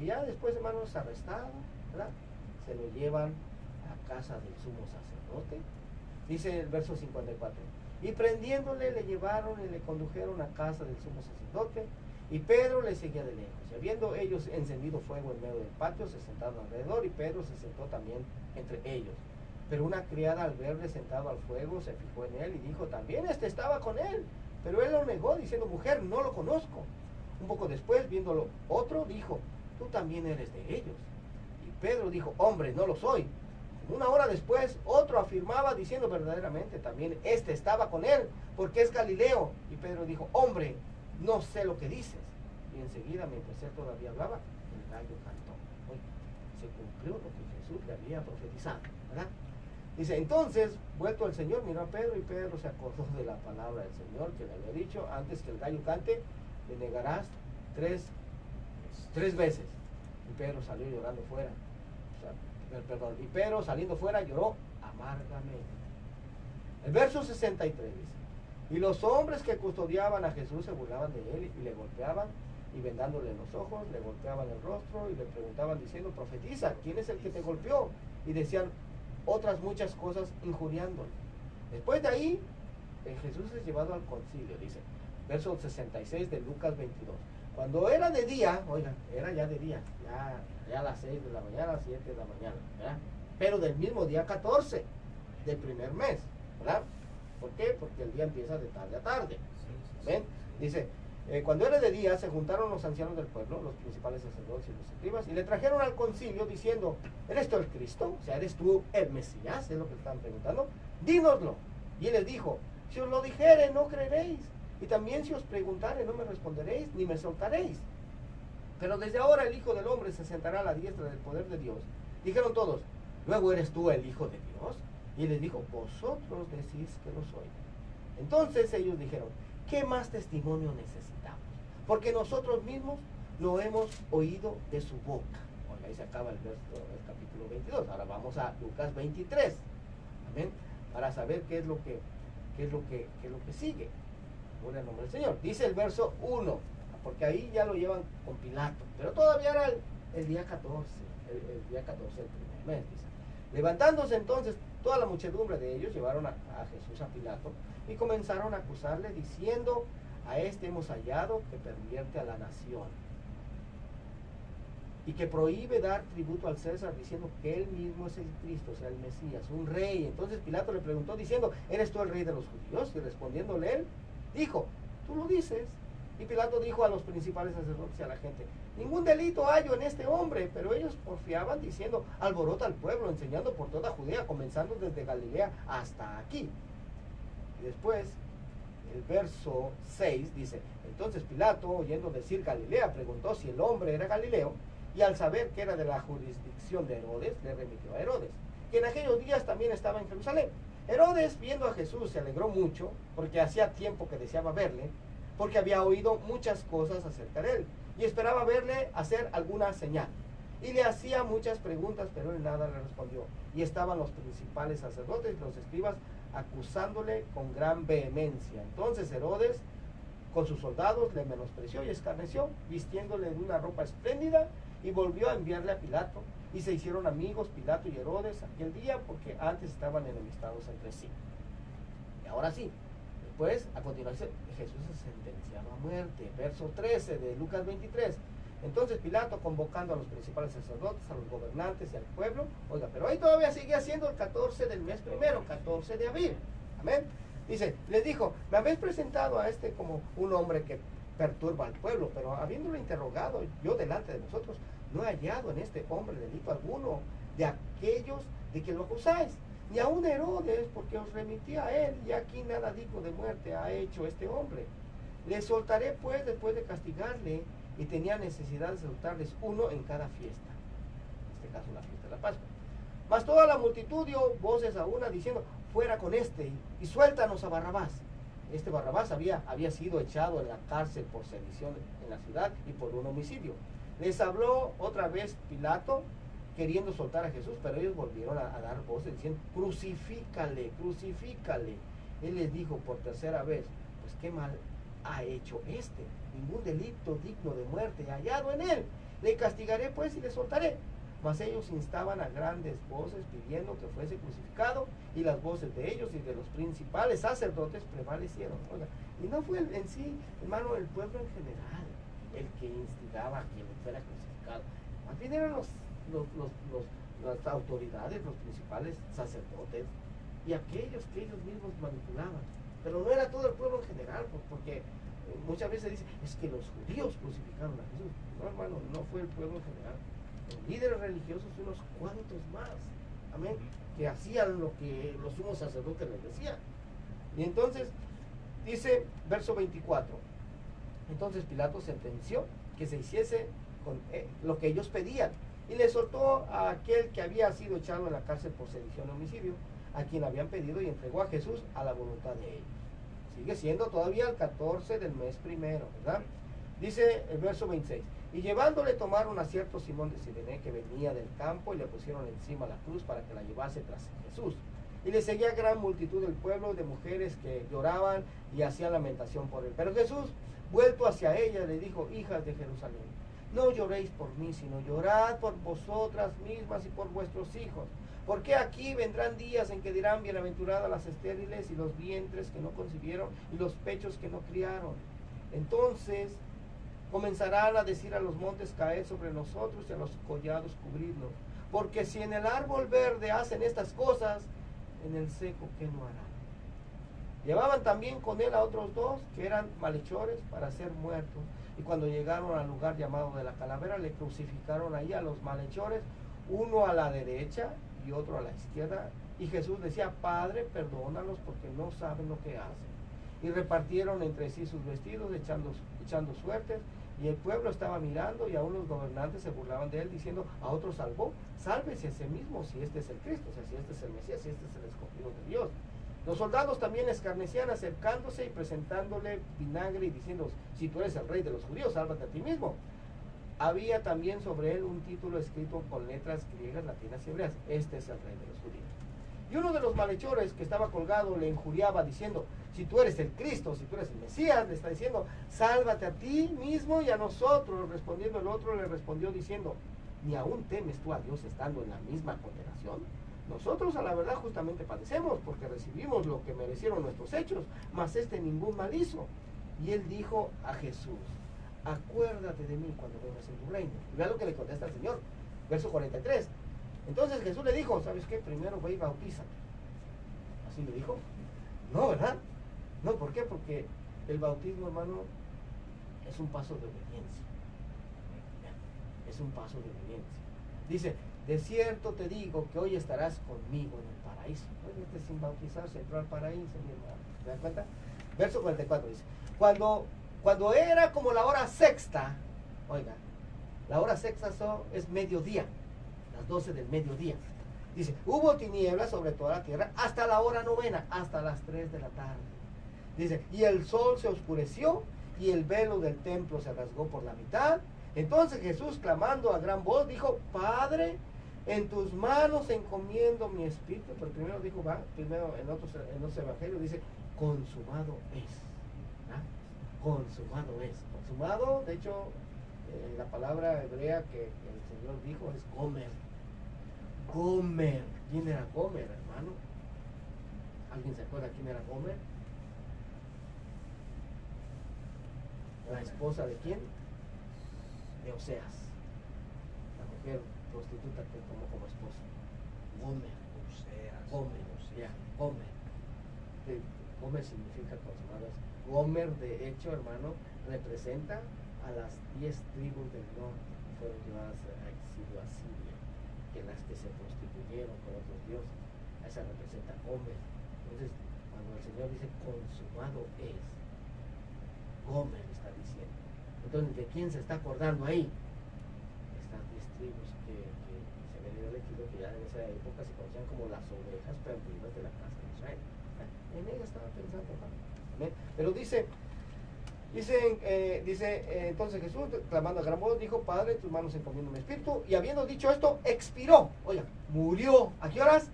Y ya después, hermanos, arrestado, ¿verdad? Se lo llevan a casa del sumo sacerdote. Dice el verso 54, y prendiéndole le llevaron y le condujeron a casa del sumo sacerdote, y Pedro le seguía de lejos. Y habiendo ellos encendido fuego en medio del patio, se sentaron alrededor, y Pedro se sentó también entre ellos. Pero una criada, al verle sentado al fuego, se fijó en él y dijo, también este estaba con él. Pero él lo negó, diciendo, mujer, no lo conozco. Un poco después, viéndolo otro, dijo, tú también eres de ellos. Y Pedro dijo, hombre, no lo soy. Una hora después, otro afirmaba, diciendo, verdaderamente también este estaba con él, porque es Galileo. Y Pedro dijo, hombre, no sé lo que dices. Y enseguida, mientras él todavía hablaba, el gallo cantó. Oye, se cumplió lo que Jesús le había profetizado, ¿verdad? Dice, entonces, vuelto el Señor, miró a Pedro y Pedro se acordó de la palabra del Señor que le había dicho, antes que el gallo cante, le negarás tres veces. Y Pedro salió llorando fuera. Y Pedro saliendo fuera lloró amargamente. El verso 63 dice, y los hombres que custodiaban a Jesús se burlaban de él y le golpeaban, y vendándole los ojos, le golpeaban el rostro y le preguntaban diciendo, profetiza, ¿quién es el que te golpeó? Y decían otras muchas cosas injuriándole. Después de ahí, Jesús es llevado al concilio, dice, verso 66 de Lucas 22. Cuando era de día, oigan, era ya de día, ya a las 6 de la mañana, 7 de la mañana, ¿verdad? Pero del mismo día 14 del primer mes, ¿verdad? ¿Por qué? Porque el día empieza de tarde a tarde. ¿Ven? Dice, cuando era de día se juntaron los ancianos del pueblo, los principales sacerdotes y los escribas, y le trajeron al concilio diciendo, ¿eres tú el Cristo? O sea, ¿eres tú el Mesías? Es lo que están preguntando. Dínoslo. Y él les dijo, si os lo dijere, no creeréis. Y también si os preguntare, no me responderéis, ni me soltaréis. Pero desde ahora el Hijo del Hombre se sentará a la diestra del poder de Dios. Dijeron todos, ¿luego eres tú el Hijo de Dios? Y él les dijo, vosotros decís que lo soy. Entonces ellos dijeron, ¿qué más testimonio necesitamos? Porque nosotros mismos lo hemos oído de su boca. Bueno, ahí se acaba el capítulo 22. Ahora vamos a Lucas 23. Amén. Para saber qué es lo que sigue. Gloria al nombre del Señor. Dice el verso 1, porque ahí ya lo llevan con Pilato, pero todavía era el día 14, el día 14 del primer mes, dice. Levantándose entonces toda la muchedumbre de ellos, llevaron a Jesús a Pilato y comenzaron a acusarle diciendo, a este hemos hallado que pervierte a la nación y que prohíbe dar tributo al César, diciendo que él mismo es el Cristo, o sea, el Mesías, un rey. Entonces Pilato le preguntó diciendo, ¿eres tú el rey de los judíos? Y respondiéndole él, dijo, tú lo dices. Y Pilato dijo a los principales sacerdotes y a la gente, ningún delito hallo en este hombre. Pero ellos porfiaban diciendo, alborota al pueblo, enseñando por toda Judea, comenzando desde Galilea hasta aquí. Y después, el verso 6 dice, entonces Pilato, oyendo decir Galilea, preguntó si el hombre era Galileo, y al saber que era de la jurisdicción de Herodes, le remitió a Herodes, que en aquellos días también estaba en Jerusalén. Herodes, viendo a Jesús, se alegró mucho, porque hacía tiempo que deseaba verle, porque había oído muchas cosas acerca de él, y esperaba verle hacer alguna señal. Y le hacía muchas preguntas, pero él nada le respondió. Y estaban los principales sacerdotes y los escribas acusándole con gran vehemencia. Entonces Herodes, con sus soldados, le menospreció y escarneció, vistiéndole de una ropa espléndida, y volvió a enviarle a Pilato. Y se hicieron amigos Pilato y Herodes aquel día, porque antes estaban enemistados entre sí. Y ahora sí, después, a continuación, Jesús es sentenciado a muerte. Verso 13 de Lucas 23. Entonces Pilato, convocando a los principales sacerdotes, a los gobernantes y al pueblo, oiga, pero ahí todavía sigue siendo el 14 del mes primero, 14 de abril. Amén. Dice, les dijo, me habéis presentado a este como un hombre que perturba al pueblo, pero habiéndolo interrogado yo delante de vosotros, no he hallado en este hombre delito alguno de aquellos de que lo acusáis, ni aun Herodes, porque os remití a él, y aquí nada digno de muerte ha hecho este hombre. Le soltaré pues después de castigarle, y tenía necesidad de soltarles uno en cada fiesta, en este caso la fiesta de la Pascua. Mas toda la multitud dio voces a una diciendo, fuera con este, y suéltanos a Barrabás. Este Barrabás había sido echado en la cárcel por sedición en la ciudad y por un homicidio. Les habló otra vez Pilato, queriendo soltar a Jesús, pero ellos volvieron a dar voces diciendo, crucifícale, crucifícale. Él les dijo por tercera vez, pues qué mal ha hecho este, ningún delito digno de muerte he hallado en él. Le castigaré pues y le soltaré. Mas ellos instaban a grandes voces pidiendo que fuese crucificado, y las voces de ellos y de los principales sacerdotes prevalecieron. Oiga, y no fue en sí, hermano, el pueblo en general el que instigaba a que fuera crucificado. Más bien eran las autoridades, los principales sacerdotes y aquellos que ellos mismos manipulaban. Pero no era todo el pueblo en general, porque muchas veces dicen, es que los judíos crucificaron a Jesús. No, hermano, no fue el pueblo en general. Los líderes religiosos, unos cuantos más, amén, que hacían lo que los sumos sacerdotes les decían. Y entonces, dice, verso 24, entonces Pilato sentenció que se hiciese con lo que ellos pedían, y le soltó a aquel que había sido echado en la cárcel por sedición y homicidio, a quien habían pedido y entregó a Jesús a la voluntad de ellos. Sigue siendo todavía el 14 del mes primero, ¿verdad? Dice el verso 26. Y llevándole tomaron a cierto Simón de Cirene que venía del campo y le pusieron encima la cruz para que la llevase tras Jesús. Y le seguía gran multitud del pueblo de mujeres que lloraban y hacían lamentación por él. Pero Jesús, vuelto hacia ella, le dijo: hijas de Jerusalén, no lloréis por mí, sino llorad por vosotras mismas y por vuestros hijos. Porque aquí vendrán días en que dirán: bienaventuradas las estériles y los vientres que no concibieron y los pechos que no criaron. Entonces comenzarán a decir a los montes: caed sobre nosotros, y a los collados cubridnos. Porque si en el árbol verde hacen estas cosas, en el seco ¿qué no harán? Llevaban también con él a otros dos que eran malhechores para ser muertos. Y cuando llegaron al lugar llamado de la Calavera, le crucificaron ahí a los malhechores, uno a la derecha y otro a la izquierda. Y Jesús decía: Padre, perdónalos, porque no saben lo que hacen. Y repartieron entre sí sus vestidos, echando suertes. Y el pueblo estaba mirando, y aún los gobernantes se burlaban de él, diciendo: a otro salvó, sálvese a sí mismo, si este es el Cristo, o sea, si este es el Mesías, si este es el escogido de Dios. Los soldados también escarnecían, acercándose y presentándole vinagre y diciendo: si tú eres el rey de los judíos, sálvate a ti mismo. Había también sobre él un título escrito con letras griegas, latinas y hebreas: este es el rey de los judíos. Y uno de los malhechores que estaba colgado le injuriaba diciendo: si tú eres el Cristo, si tú eres el Mesías, le está diciendo: sálvate a ti mismo y a nosotros. Respondiendo el otro, le respondió diciendo: ¿ni aún temes tú a Dios estando en la misma condenación? Nosotros a la verdad justamente padecemos, porque recibimos lo que merecieron nuestros hechos, mas este ningún mal hizo. Y él dijo a Jesús: acuérdate de mí cuando vengas en tu reino. Y vea lo que le contesta el Señor, verso 43. Entonces Jesús le dijo: ¿sabes qué? Primero ve y bautízate. ¿Así le dijo? No, ¿verdad? No, ¿por qué? Porque el bautismo, hermano, es un paso de obediencia. Es un paso de obediencia. Dice: de cierto te digo que hoy estarás conmigo en el paraíso. Oye, sin bautizarse entró al paraíso, mi hermano. ¿Se dan cuenta? Verso 44 dice: cuando era como la hora sexta, oiga, la hora sexta es mediodía, las 12 del mediodía. Dice: hubo tinieblas sobre toda la tierra hasta la hora novena, hasta las 3 de la tarde. Dice: y el sol se oscureció y el velo del templo se rasgó por la mitad. Entonces Jesús, clamando a gran voz, dijo: Padre, en tus manos encomiendo mi espíritu. Pero primero dijo, primero en otros evangelios dice: consumado es. ¿Ah? Consumado es. Consumado, de hecho, la palabra hebrea que el Señor dijo es Gomer. Gomer. ¿Quién era Gomer, hermano? ¿Alguien se acuerda quién era Gomer? ¿La esposa de quién? De Oseas, la mujer prostituta que tomó como esposa. Gomer. Gomer, ya, Gomer. Gomer significa consumadas. Gomer, de hecho, hermano, representa a las 10 tribus del norte que fueron llevadas a exilio a Siria, que las que se prostituyeron con otros dioses. Esa representa Gomer. Entonces, cuando el Señor dice consumado es, Gomer está diciendo. Entonces, ¿de quién se está acordando ahí? Estas 10 tribus que se habían ido al exilio, que ya en esa época se conocían como las ovejas perdidas de la casa de Israel. En ella estaba pensando, ¿no? Pero dice entonces Jesús, clamando a gran voz, dijo: Padre, en tus manos encomiendo mi espíritu. Y habiendo dicho esto, expiró. Oiga, murió. ¿A qué horas?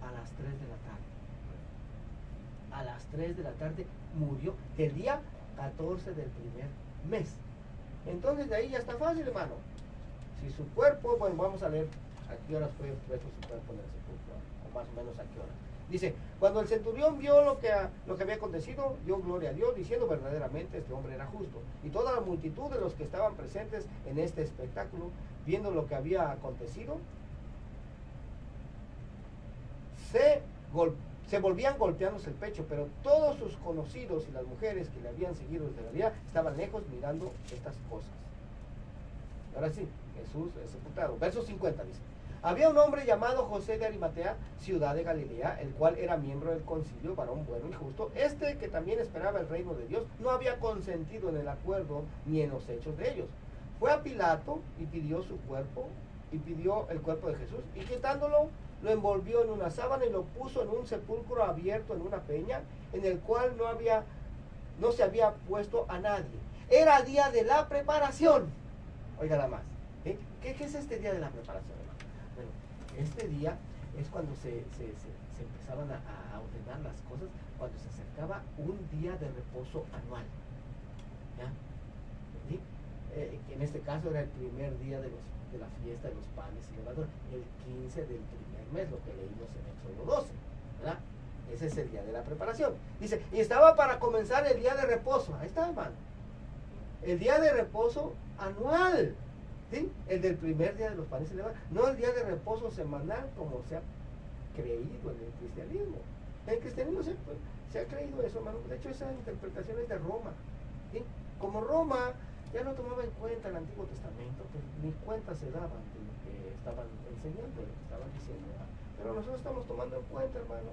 A las 3 de la tarde. A las 3 de la tarde murió, del día 14 del primer mes. Entonces de ahí ya está fácil, hermano. Si su cuerpo, bueno, vamos a leer a qué horas fue puesto su cuerpo en el sepulcro, o más o menos a qué horas. Dice: cuando el centurión vio lo que había acontecido, dio gloria a Dios, diciendo: verdaderamente este hombre era justo. Y toda la multitud de los que estaban presentes en este espectáculo, viendo lo que había acontecido, se volvían golpeándose el pecho. Pero todos sus conocidos y las mujeres que le habían seguido desde Galilea estaban lejos mirando estas cosas. Ahora sí, Jesús es sepultado. Verso 50 dice: había un hombre llamado José de Arimatea, ciudad de Galilea, el cual era miembro del concilio, varón bueno y justo. Este, que también esperaba el reino de Dios, no había consentido en el acuerdo ni en los hechos de ellos. Fue a Pilato y pidió su cuerpo, y pidió el cuerpo de Jesús, y quitándolo, lo envolvió en una sábana y lo puso en un sepulcro abierto en una peña, en el cual no se había puesto a nadie. Era día de la preparación. Oiga nada más. ¿Qué es este día de la preparación, hermano? Bueno, este día es cuando se empezaban a ordenar las cosas, cuando se acercaba un día de reposo anual. ¿Ya? ¿Sí? Que en este caso era el primer día de la fiesta de los panes y levaduras, el 15 del primer mes, lo que leímos en Éxodo 12, ¿verdad? Ese es el día de la preparación. Dice, y estaba para comenzar el día de reposo. Ahí está, hermano. El día de reposo anual. ¿Sí? El del primer día de los panes y levaduras. No el día de reposo semanal como se ha creído en el cristianismo. En el cristianismo se ha creído eso, hermano. De hecho, esa interpretación es de Roma. ¿Sí? Como Roma ya no tomaba en cuenta el Antiguo Testamento, pues ni cuenta se daban de lo que estaban enseñando, de lo que estaban diciendo. ¿Verdad? Pero nosotros estamos tomando en cuenta, hermano,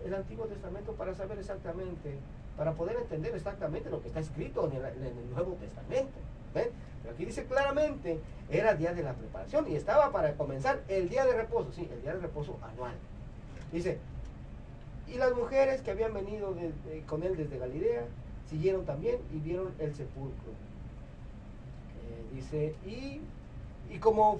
el Antiguo Testamento para saber exactamente, para poder entender exactamente lo que está escrito en el Nuevo Testamento. ¿Ven? Pero aquí dice claramente, era día de la preparación y estaba para comenzar el día de reposo, sí, el día de reposo anual. Dice, y las mujeres que habían venido con él desde Galilea, siguieron también y vieron el sepulcro. Dice, y cómo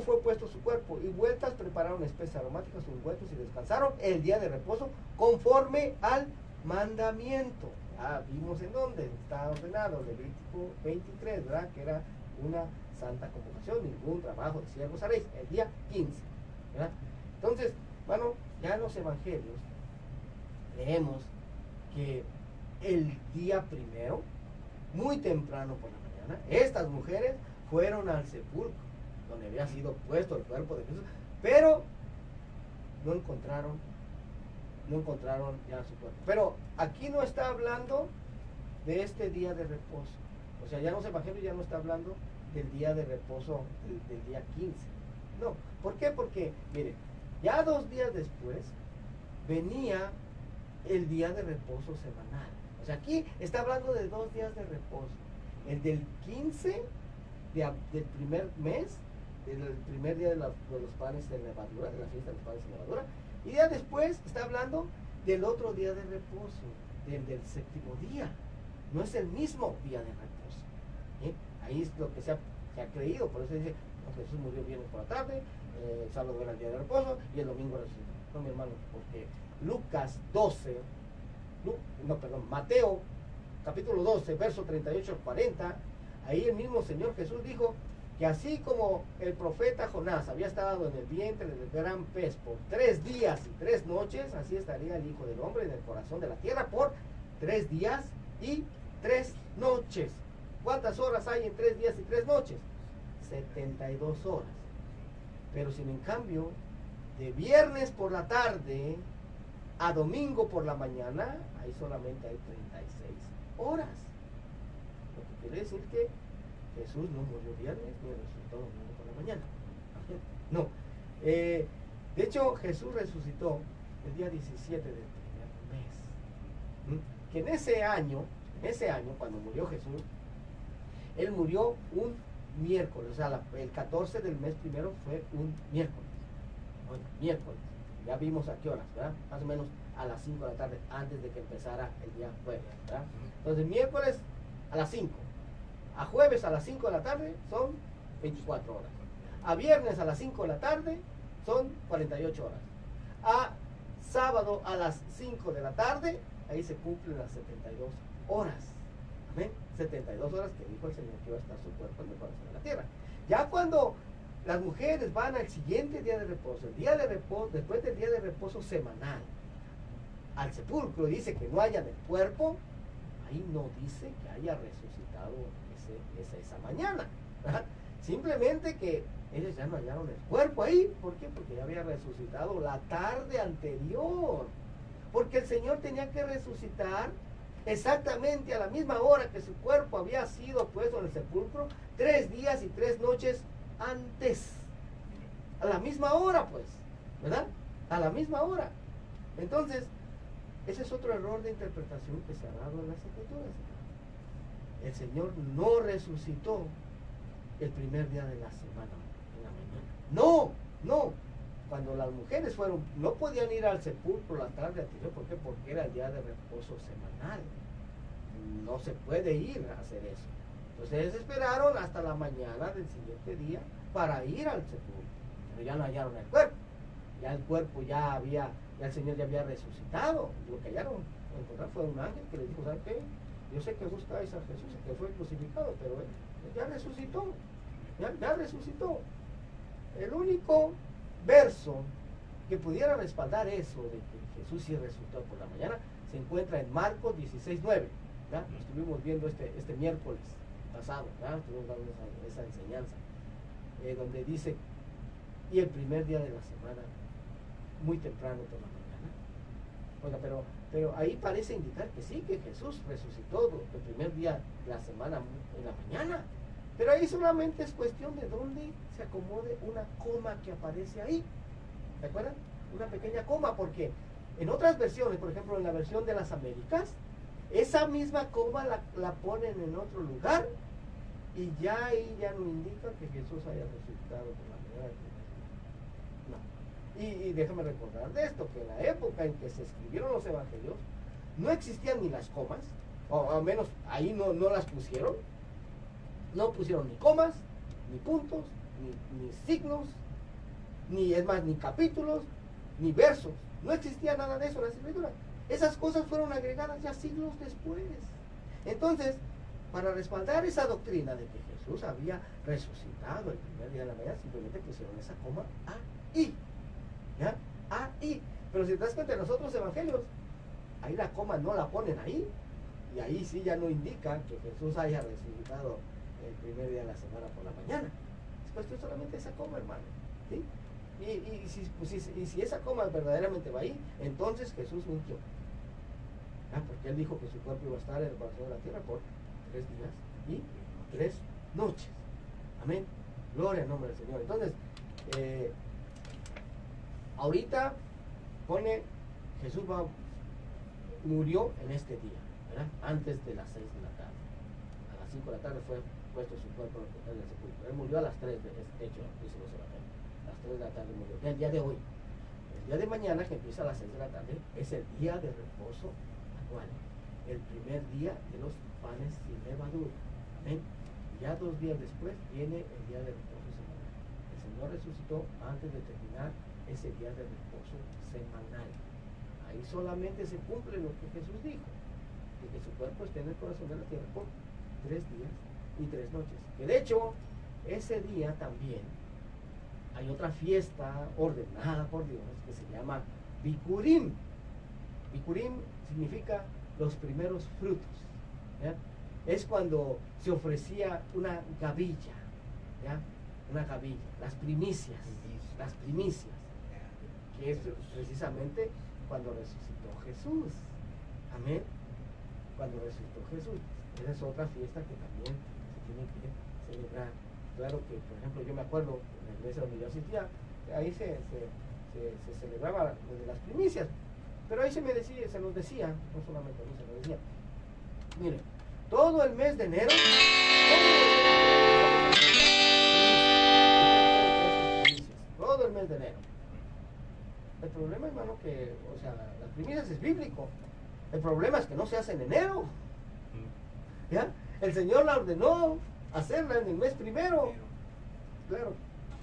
fue puesto su cuerpo, y vueltas prepararon especias aromáticas, ungüentos, y descansaron el día de reposo conforme al mandamiento. Vimos en dónde está ordenado, Levítico 23, ¿verdad? Que era una santa convocación, ningún trabajo de siervos haréis, el día 15, ¿verdad? Entonces, bueno, ya en los evangelios leemos que el día primero, muy temprano por la mañana, estas mujeres fueron al sepulcro donde había sido puesto el cuerpo de Jesús, pero no encontraron ya su cuerpo. Pero aquí no está hablando de este día de reposo. O sea, ya en los evangelios ya no está hablando del día de reposo del día 15. No. ¿Por qué? Porque, miren, ya 2 días después venía el día de reposo semanal. O sea, aquí está hablando de 2 días de reposo. El del 15 del primer mes, del primer día de los panes de levadura, de la fiesta de los panes de levadura. Y ya después está hablando del otro día de reposo, del 7º día. No es el mismo día de reposo. ¿Sí? Ahí es lo que se ha creído. Por eso dice, no, Jesús murió el viernes por la tarde, el sábado era el día de reposo y el domingo resucitó. No, mi hermano, porque Mateo capítulo 12, verso 38 al 40, ahí el mismo Señor Jesús dijo que así como el profeta Jonás había estado en el vientre del gran pez por 3 días y 3 noches, así estaría el Hijo del Hombre en el corazón de la tierra por 3 días y 3 noches. ¿Cuántas horas hay en 3 días y 3 noches? 72 horas. Pero sin en cambio, de viernes por la tarde a domingo por la mañana, ahí solamente hay 36 horas. Lo que quiere decir que Jesús no murió viernes ni resucitó domingo por la mañana. No. De hecho, Jesús resucitó el día 17 del primer mes. Que en ese año, cuando murió Jesús, él murió un miércoles. O sea, el 14 del mes primero fue un miércoles. Bueno, miércoles. Ya vimos a qué horas, ¿verdad? Más o menos a las 5 de la tarde, antes de que empezara el día jueves, ¿verdad? Entonces, miércoles a las 5. A jueves a las 5 de la tarde son 24 horas. A viernes a las 5 de la tarde son 48 horas. A sábado a las 5 de la tarde, ahí se cumplen las 72 horas. ¿Amén? 72 horas que dijo el Señor que iba a estar su cuerpo en el corazón de la tierra. Ya cuando las mujeres van al siguiente día de reposo, después del día de reposo semanal, al sepulcro, dice que no hayan el cuerpo, ahí no dice que haya resucitado esa mañana, ¿verdad? Simplemente que ellos ya no hallaron el cuerpo ahí. ¿Por qué? Porque ya había resucitado la tarde anterior. Porque el Señor tenía que resucitar exactamente a la misma hora que su cuerpo había sido puesto en el sepulcro, 3 días y 3 noches antes. A la misma hora, pues, ¿verdad? A la misma hora. Entonces, ese es otro error de interpretación que se ha dado en las Escrituras. El Señor no resucitó el primer día de la semana, en la mañana. No. cuando las mujeres fueron, no podían ir al sepulcro la tarde anterior, ¿por qué? Porque era el día de reposo semanal. No se puede ir a hacer eso. Entonces esperaron hasta la mañana del siguiente día para ir al sepulcro. Pero ya no hallaron el cuerpo. Ya el cuerpo ya el Señor ya había resucitado. Lo que hallaron, encontraron fue un ángel que les dijo, ¿saben qué? Yo sé que buscáis a Jesús, que fue crucificado, pero él ya resucitó. Ya resucitó. El único verso que pudiera respaldar eso de que Jesús sí resucitó por la mañana se encuentra en Marcos 16:9. ¿Ya? Lo estuvimos viendo este miércoles pasado, ¿ya? Estuvimos dando esa enseñanza, donde dice, y el primer día de la semana, muy temprano por la mañana. Oiga, pero ahí parece indicar que sí, que Jesús resucitó el primer día de la semana en la mañana. Pero ahí solamente es cuestión de dónde se acomode una coma que aparece ahí. ¿Se acuerdan? Una pequeña coma, porque en otras versiones, por ejemplo en la versión de las Américas, esa misma coma la ponen en otro lugar y ya ahí ya no indica que Jesús haya resucitado por la mañana. No. Y déjame recordar de esto, que en la época en que se escribieron los evangelios, no existían ni las comas, o al menos ahí no las pusieron. No pusieron ni comas, ni puntos, ni signos, ni capítulos, ni versos. No existía nada de eso en las escrituras. Esas cosas fueron agregadas ya siglos después. Entonces, para respaldar esa doctrina de que Jesús había resucitado el primer día de la mañana, simplemente pusieron esa coma ahí. ¿Ya? Ahí. Pero si te das cuenta, en los otros evangelios, ahí la coma no la ponen ahí. Y ahí sí ya no indica que Jesús haya resucitado el primer día de la semana por la mañana. Es cuestión solamente esa coma, hermano. ¿Sí? Y si esa coma verdaderamente va ahí, entonces Jesús mintió. Porque él dijo que su cuerpo iba a estar en el corazón de la tierra por 3 días y 3 noches. Amén. Gloria al nombre del Señor. Entonces, ahorita pone, Jesús murió en este día, ¿verdad? Antes de las 6 de la tarde. A las 5 de la tarde fue puesto su cuerpo en el sepulcro. Él murió a las 3, de hecho, dice los evangelios. A las 3 de la tarde murió. El día de hoy. El día de mañana, que empieza a las 6 de la tarde, es el día de reposo anual. El primer día de los panes sin levadura. ¿Ven? Ya 2 días después viene el día de reposo semanal. El Señor resucitó antes de terminar ese día de reposo semanal. Ahí solamente se cumple lo que Jesús dijo, de que su cuerpo esté en el corazón de la tierra por 3 días y 3 noches. Que de hecho, ese día también hay otra fiesta ordenada por Dios que se llama Bikurim. Bikurim significa los primeros frutos. ¿Ya? Es cuando se ofrecía una gavilla, ¿ya? Una gavilla, las primicias, que es precisamente cuando resucitó Jesús. Amén. Cuando resucitó Jesús. Esa es otra fiesta que también se tiene que celebrar. Claro que, por ejemplo, yo me acuerdo en la iglesia donde yo asistía, ahí se celebraba desde las primicias, pero ahí se nos decía, no solamente a mí, se nos decía, miren, todo el mes de enero, todo el mes de enero. El problema, hermano, que, o sea, las primicias es bíblico. El problema es que no se hace en enero. ¿Ya? El Señor la ordenó hacerla en el mes primero. Claro,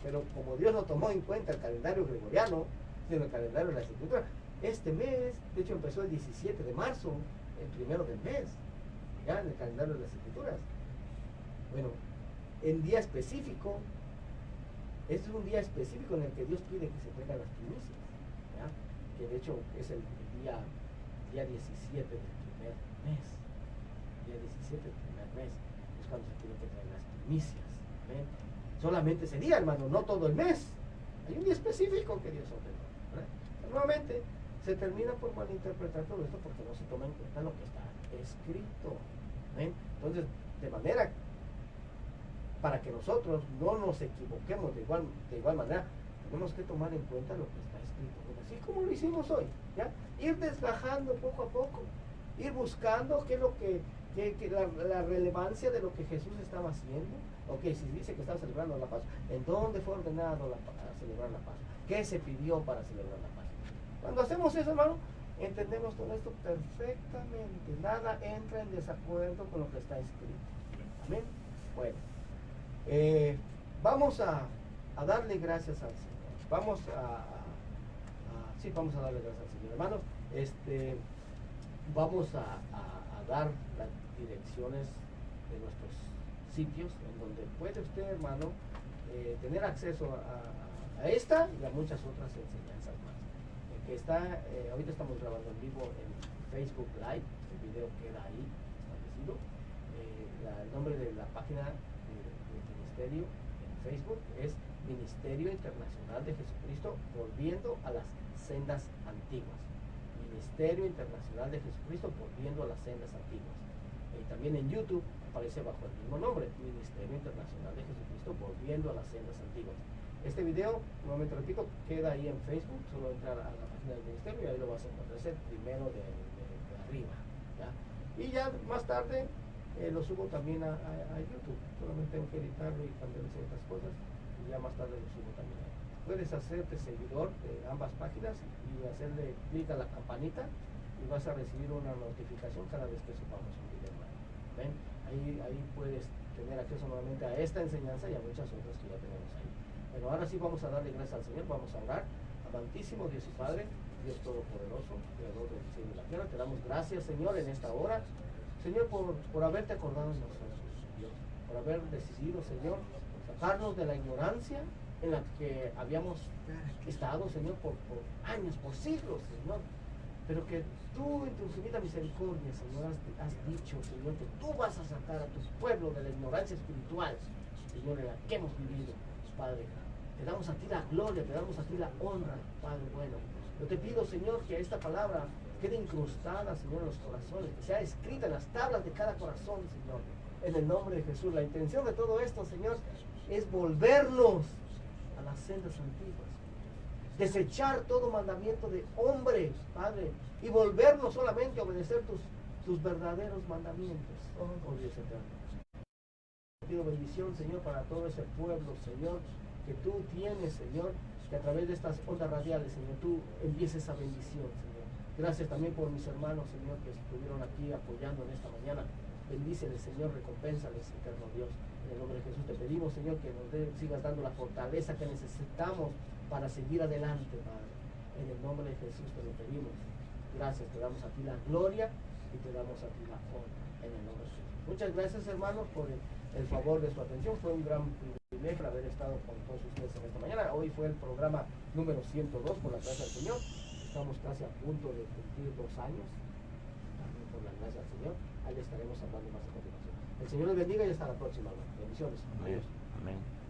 pero como Dios no tomó en cuenta el calendario gregoriano, sino el calendario de la Escritura, este mes, de hecho empezó el 17 de marzo, el primero del mes, ya en el calendario de las Escrituras. Bueno, en día específico, este es un día específico en el que Dios pide que se traigan las primicias, ¿ya? Que de hecho es el día 17 del primer mes. Día 17 del primer mes es cuando se tienen que traer las primicias. ¿Ven? Solamente ese día, hermano, no todo el mes. Hay un día específico que Dios ordenó. Nuevamente se termina por malinterpretar todo esto porque no se toma en cuenta lo que está escrito. ¿Ven? Entonces, de manera, para que nosotros no nos equivoquemos de igual manera, tenemos que tomar en cuenta lo que está escrito. Así como lo hicimos hoy, ¿ya? Ir desgajando poco a poco ir buscando qué es lo la relevancia de lo que Jesús estaba haciendo. Ok, si dice que estaba celebrando la Pascua, ¿en dónde fue ordenado a celebrar la Pascua? ¿Qué se pidió para celebrar la Pascua? Cuando hacemos eso, hermano, entendemos todo esto perfectamente. Nada entra en desacuerdo con lo que está escrito. Amén. Bueno, vamos a darle gracias al Señor. Vamos vamos a darle gracias al Señor, hermanos. Vamos a dar las direcciones de nuestros sitios en donde puede usted, hermano, tener acceso a esta y a muchas otras enseñanzas más. Ahorita estamos grabando en vivo en Facebook Live, el video queda ahí establecido. El nombre de la página del ministerio en Facebook es Ministerio Internacional de Jesucristo Volviendo a las Sendas Antiguas. Ministerio Internacional de Jesucristo Volviendo a las Sendas Antiguas. También en YouTube aparece bajo el mismo nombre, Ministerio Internacional de Jesucristo Volviendo a las Sendas Antiguas. Este video, nuevamente repito, queda ahí en Facebook, solo entrar a la página del ministerio y ahí lo vas a encontrar, es el primero de arriba, ¿ya? Y ya más tarde lo subo también a YouTube, solamente tengo que editarlo y cambiar ciertas cosas y ya más tarde lo subo también ahí. Puedes hacerte seguidor de ambas páginas y hacerle clic a la campanita y vas a recibir una notificación cada vez que subamos un video nuevo. ¿Ven? Ahí puedes tener acceso nuevamente a esta enseñanza y a muchas otras que ya tenemos ahí. Bueno, ahora sí vamos a darle gracias al Señor, vamos a orar. Amantísimo Dios y Padre, Dios Todopoderoso, Creador del cielo y la tierra, te damos gracias, Señor, en esta hora. Señor, por haberte acordado de nosotros, Dios, por haber decidido, Señor, sacarnos de la ignorancia en la que habíamos estado, Señor, por años, por siglos, Señor. Pero que tú, en tu infinita misericordia, Señor, has dicho, Señor, que tú vas a sacar a tu pueblo de la ignorancia espiritual, Señor, en la que hemos vivido, Padre. Te damos a ti la gloria, te damos a ti la honra, Padre bueno. Yo te pido, Señor, que esta palabra quede incrustada, Señor, en los corazones, que sea escrita en las tablas de cada corazón, Señor, en el nombre de Jesús. La intención de todo esto, Señor, es volvernos a las sendas antiguas, desechar todo mandamiento de hombre, Padre, y volvernos solamente a obedecer tus verdaderos mandamientos, oh Dios eterno. Te pido bendición, Señor, para todo ese pueblo, Señor, que tú tienes, Señor, que a través de estas ondas radiales, Señor, tú envíes esa bendición, Señor. Gracias también por mis hermanos, Señor, que estuvieron aquí apoyando en esta mañana. Bendíceles, Señor, recompénsales, eterno Dios. En el nombre de Jesús te pedimos, Señor, que nos sigas dando la fortaleza que necesitamos para seguir adelante, Padre. En el nombre de Jesús te lo pedimos. Gracias, te damos a ti la gloria y te damos a ti la honra. En el nombre de Jesús. Muchas gracias, hermanos, por el favor de su atención. Fue un gran privilegio haber estado con todos ustedes en esta mañana. Hoy fue el programa número 102 por la gracia del Señor. Estamos casi a punto de cumplir 2 años. También por la gracia del Señor. Ahí le estaremos hablando más a continuación. El Señor les bendiga y hasta la próxima. Bendiciones. Amén. Amén.